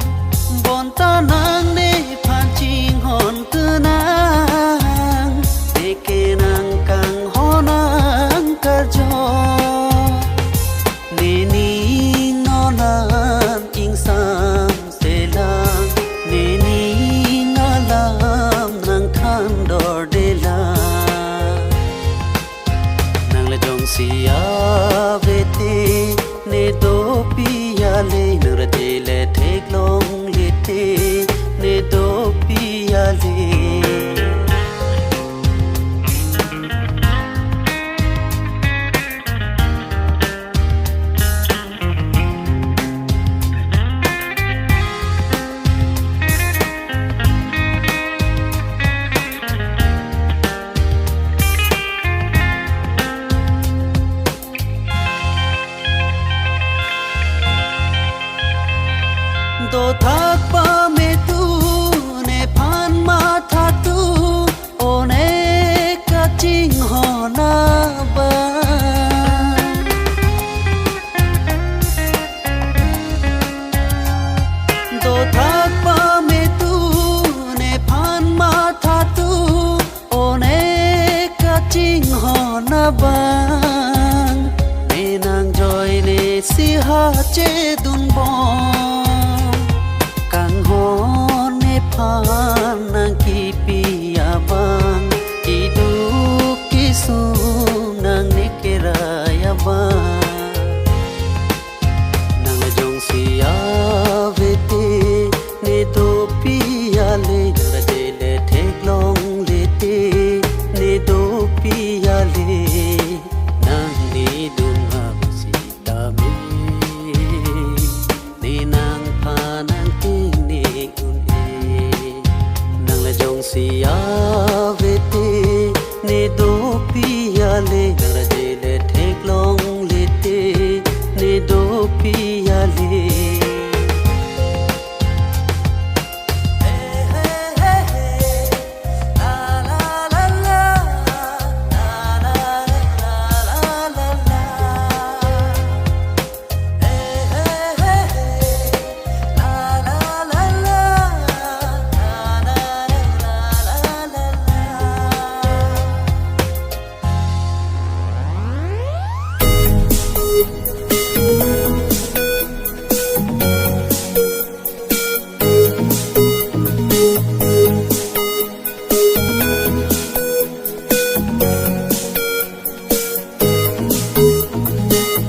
bon ta nang ne phan ching hon tu nang te ke nang kang honang kar jo ne ni no nan king sam se lang ne ni na lam nang than dor de la nang le jong sia ve te ne do pi ya le nang ra de le thek long le te ne do pi ya le do thak pa me tu ne phan ma tha tu one ka ching ho na ba do thak pa me tu ne phan ma tha tu one ka ching ho na ba ne nang joy ne si ha che dun bon nang ki pia bang ki du ki su nang ne ke ra ya ba nang la jong sia ve te ne do pia le ra de le thek long le te ne do pia le nang ni du ma si ta me ni nang pa nang ting ni sia ve te ne do pia le nang ra de le thek long le te ne do pia le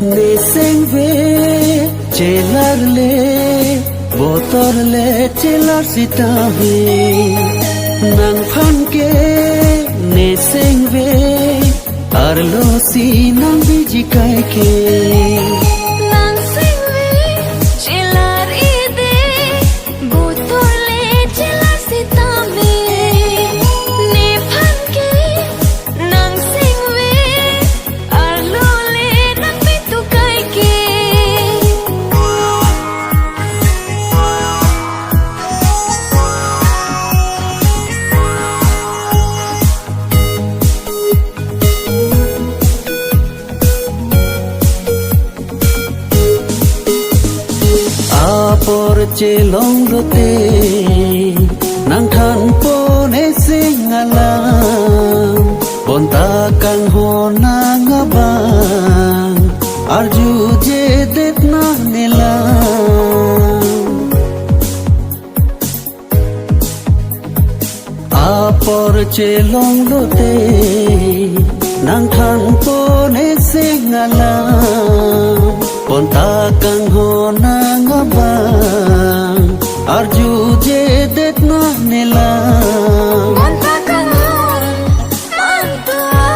ne seng ve chelar le botor le chelar sita ve nang phan ke ne seng ve ar lo si nang bi ji kai ke nang sing ve chelar ide botor le chelar sita ve ne phan ke nang sing ve ar lo le nang bi tu kai ke por che long lo te nang than po ne sing ala bon ta kang ho na nga bang arju je det na ne la por che long lo te nang than po ne sing ala bon ta kang ho na nga bang arju je det na ne la bon ta kang ho man tua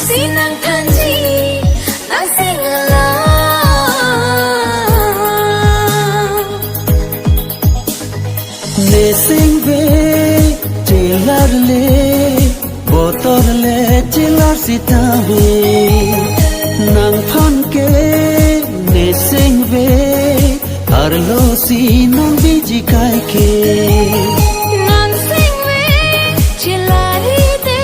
sinang than ji nang sing ala ne sing ve chelar le botor le chelar sita ve nang phan ke ne sing ve ar lo si nang bi ji kai ke nang sing ve chelar ide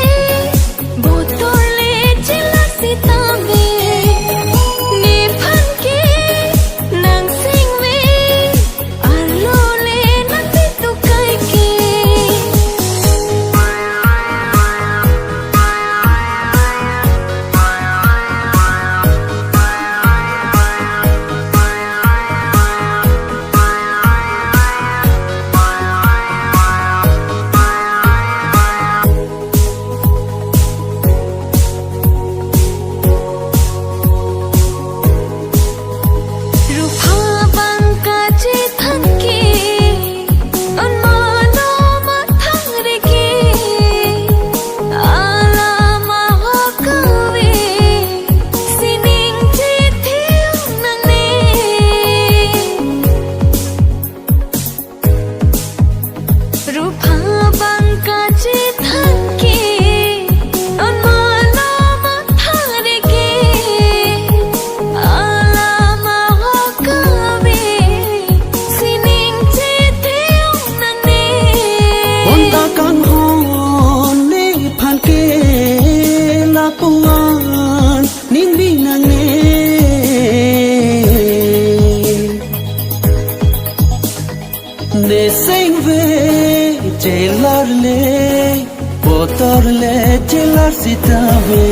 le jelar sitawe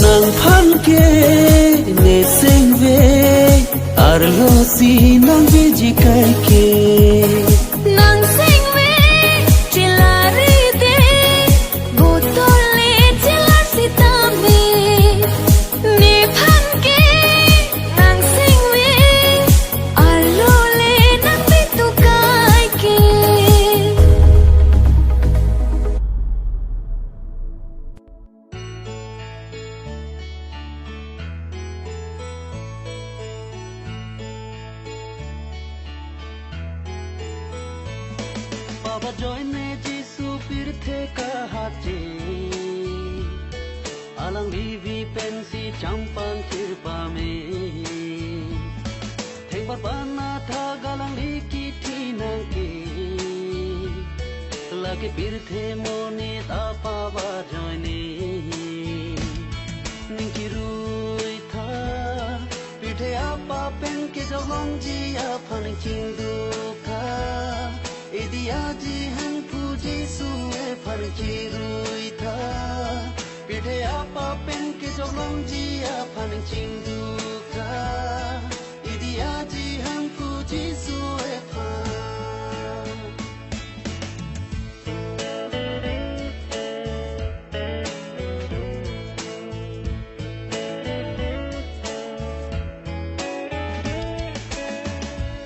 nang phan ke ne sengve arlo si nang ji kai ke nang sengve chilari de botole chila sitawe ne phan ke nang sengve arlo le nang bitu kai ke Baba joy ne Jisu pirthe ka hate alang vivi pensi champang kirpa me theng bana tha galang liki thina ke lage pirthe moni ta pava joy ne ningkirui tha pirthe apa pen ke jolong ji aphan chindu kha Idiaji han puji suwe farki rui tha Pide apa pen ke jolong ji aphan chindu kha Idiaji han puji suwe fa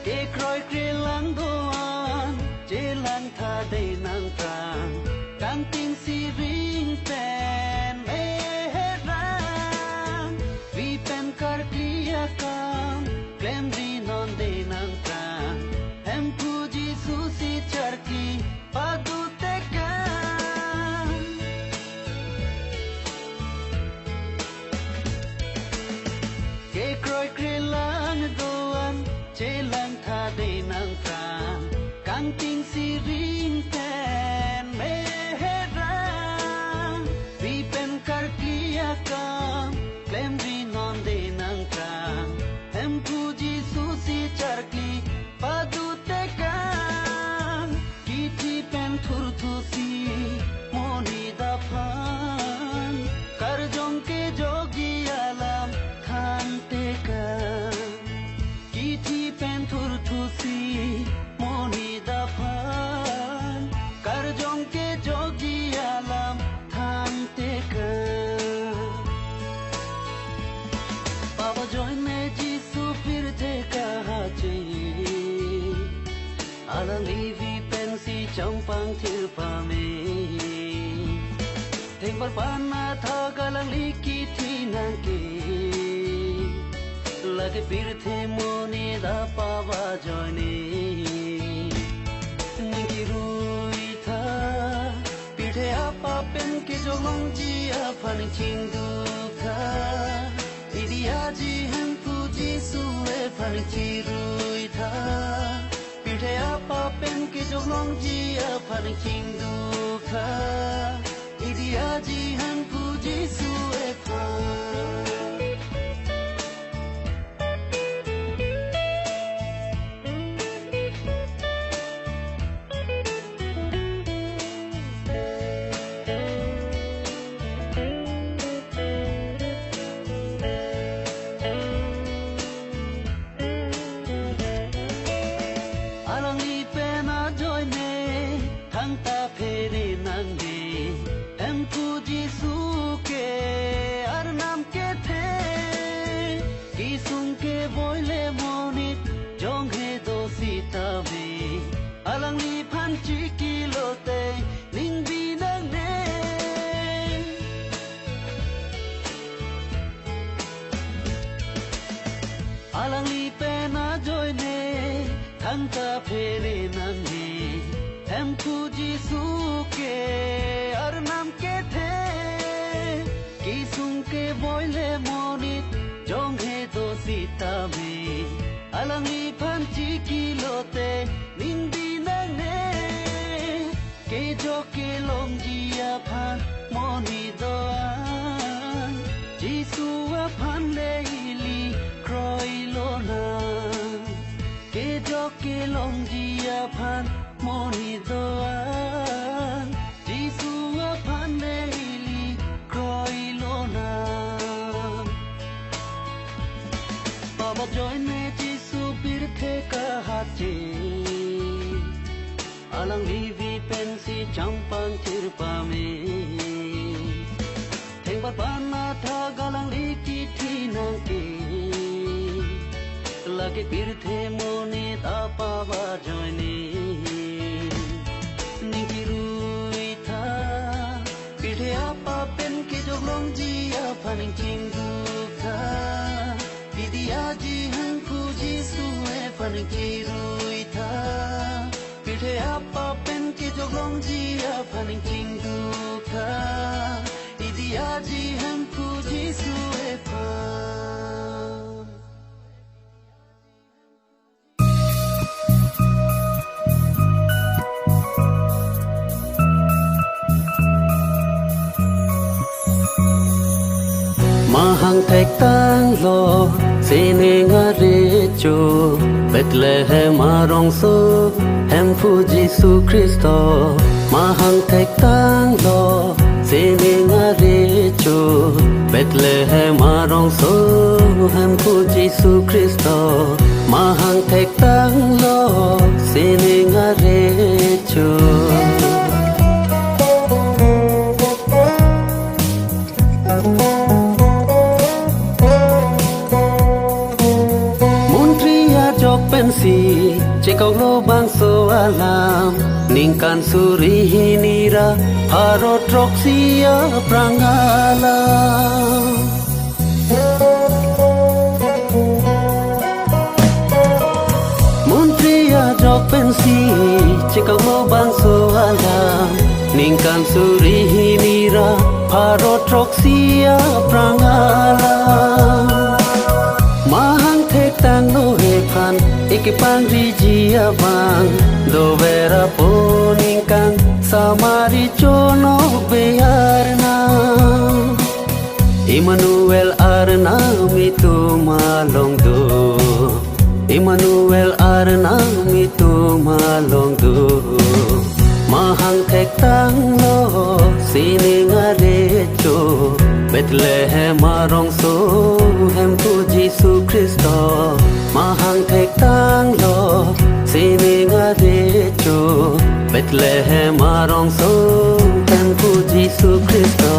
Ke kroi kre lang doan Jelang tha de nang prang Kang ting si ring pen me rang Vi pen kar kliya kam Klem ri non de nang prang Hem puji susi charki Padu te kam Ke kroi kre lang doan Jelang tha de nang prang Kang ting si ring pen me rang Vi pen kar kliya kam Klem ri non de nang prang Hem puji susi charki Padu te kam Kiti pen thur thusi Moni da phan Kar jong ke jogi alam Khan te kam Kiti pen thur thusi Moni da phan Kar jong ke jogi alam Khan te kam Baba joy ne Jisu pirthe kaha chahiye Alang livi pensi champang thirpa me Theng bar pana tha galang liki thina ke Lage pirthe moni da pava joy ne Ningkirui tha Pirthe apa pen ke jolong ji aphan chindu kha Idiaji han puji suwe phan chirui tha Pirthe apa pen ke jolong ji aphan chindu kha Idiaji han puji suwe phan Alang li pena joy ne thang ta phere nang de Hem puji su ke ar nam ke the Kisung ke boile monit jong he do sita ve Alang li phan chi kilo te ning bi nang ne Alang li pena joy ne thang ta phere nang ne Hem puji su ke ar nam ke the Kisung ke boile monit jong he do sita ve Alang li phan chi kilo te ning bi nang ne Ke jo ke long ji aphan moni do an Jisu aphan le ili kroi lo na Ke jo ke long ji aphan moni do an Jisu aphan joy ne jisu birthe ka hati alang livi pensi champang tirpa me theng bat bana tha galang liki thinang ke lage birthe moni tapa ba joy ne ningirui tha birthe apa pen ke joglong ji apaning chingu tha bidia ji hanku jisu e paning kirui tha birthe apa pen ke joglong ji apaning chingu tha bidia ji hanku jisu e pa mahang thek tang lo sene nga re cho Bethlehem arong so hem fu Jesu Christo mahang thek tang lo sene nga re cho Bethlehem arong so hem fu Jesu Christo mahang thek tang lo sene nga re cho si cekau lobang so alam ningkan suri hinira harot roksia prangala Montria jok pensi cekau lobang so alam ningkan suri hinira harot roksia prangala mahang thek tang no hepan ikipang rijia bang do vera poningkang samari chono bearna Emmanuel arna mitu malong do Emmanuel arna mitu malong do mahang thek tang lo sining arecho Bethlehem arong so hem tu Jesu Christo mahang thek tang lo sining arecho Bethlehem arong so hem tu Jesu Christo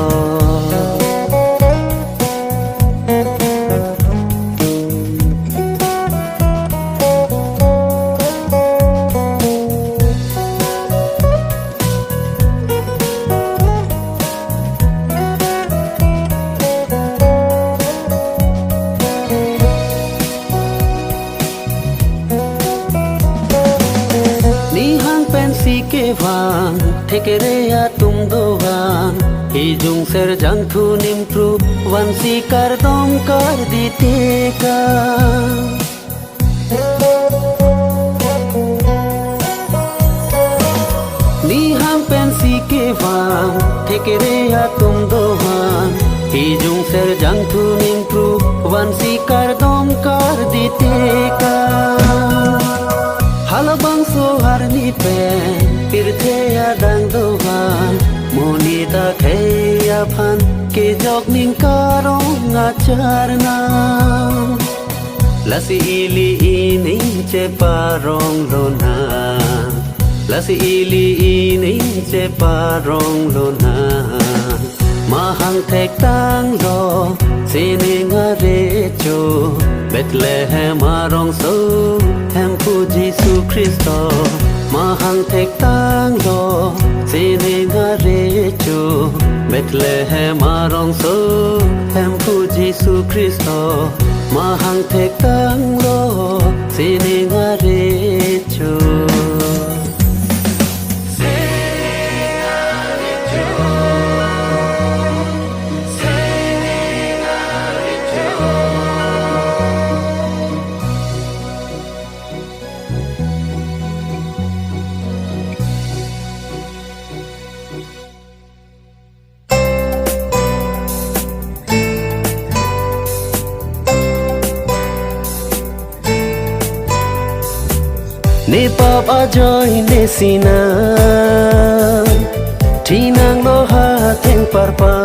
vang thekereya tum do vang hijung ser jang thu nimpru vansi kar dom kar dite ka ni hang pensi ke vang thekereya tum do vang hijung ser jang thu nimpru vansi kar dom kar dite ka halabang so harni pe pirthe adang dohan monita kheya phan ke jok ning karong acharna lasi ili ining che parong lona lasi ili ining che parong lona mahang thek tang lo sining arecho Bethlehem arong so hem fu Jesu Christo mahang thek tang lo sining arecho Bethlehem arong so hem fu Jesu Christo mahang thek tang lo sining arecho ne pap ajoy ne sina thinang lo ha theng parpa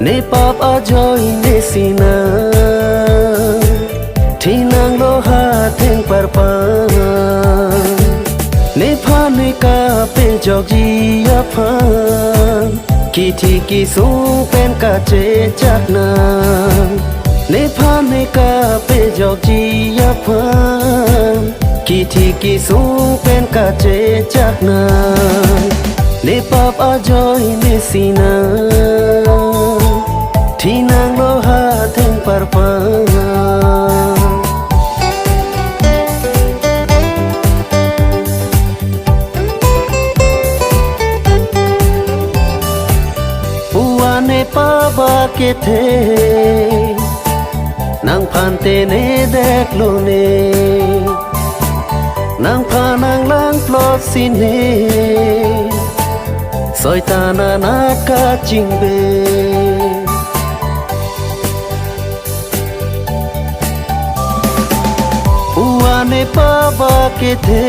ne pap ajoy ne sina पर ने फाने का पे जोगी अफान की थी की सू पेन का चे चकना ने फाने का पे जोगी अफान की थी की सू पेन का चे चकना ने पाप अजोय ने सीना थी नंग लोहा थें पर पाबा के थे नंग फानते ने देख लो ने नंग फानंग लांग प्लॉट सिने सोयताना नाका चिंबे उआने पाबा के थे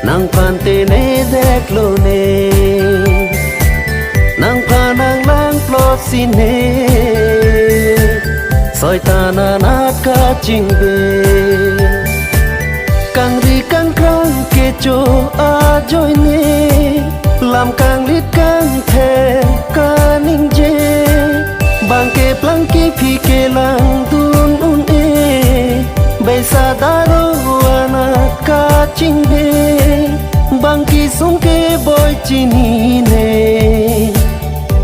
नंग फानते ने देख लो ने nang panang lang plot sine soitana naka chingbe kang ri kang krang ke cho a joy ne lam kang lit kang the kaning je bang ke plang ki phi ke lang dun un e bai sa daro ana ka chingbe bang ki sung ke boy chini ne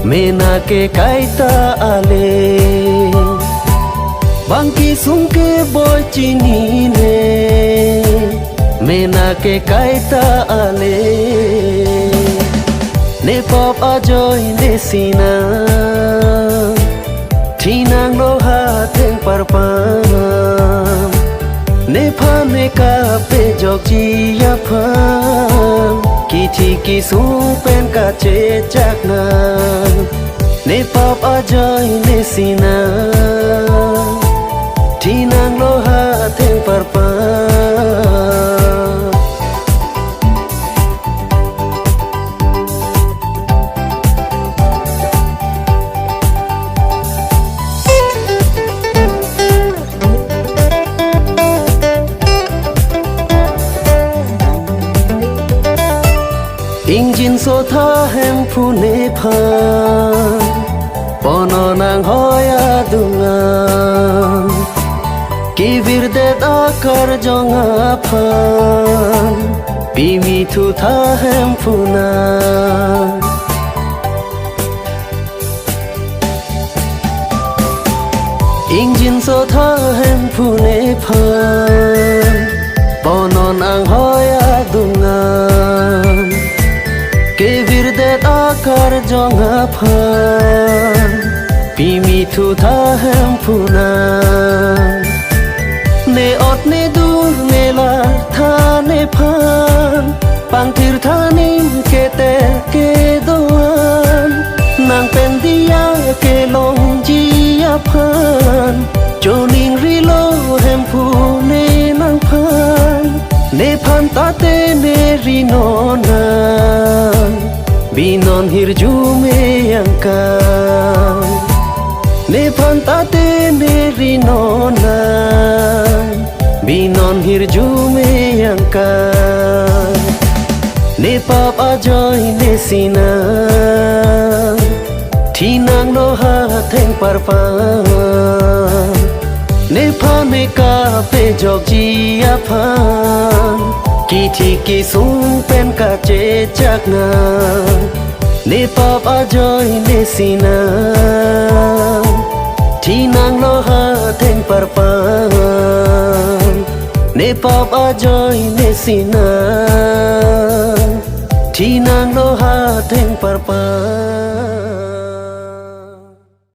मेना के कायता आले बांकी सुनके बोल चीनी ने मेना के कायता आले ने पॉप अजोय ने सीना ठीनांग लोहा थें पर ने फाने का पे जोगी अफान की थी की सू पेन का चे चकना ने पाप अजोय ने सीना थी नंग लोहा थें पर इंजिन सोथा हेम फुने फान पोनो नंग होया दुंगान की विरदे दाकर जोंगा फान बीमी थुथा हेम फुना इंजिन सोथा हेम फुने फान पोनो नंग होया दुंगान के विरदे आकर जोंगा फान पीमी थुथा हम फुना ने ओट ने दूर ने ला था ने फान पंथिर थानिम के ते के दोआन नंग पेन दिया के लोंग जिया फान जोनिंग रिलो हम फुने नंग फान ने फान ताते ने रिनोना binon hirju me angka ne pantate ne rinona binon hirju me angka ne pap ajoy ne sina thinang loha theng parpa ne phane ka pe jogji aphan की थी की सूं पेन का चे चकना ने पाप अजोय ने सीना थी नंग लोहा थें पर ने पाप अजोय ने सीना थी नंग लोहा थें पर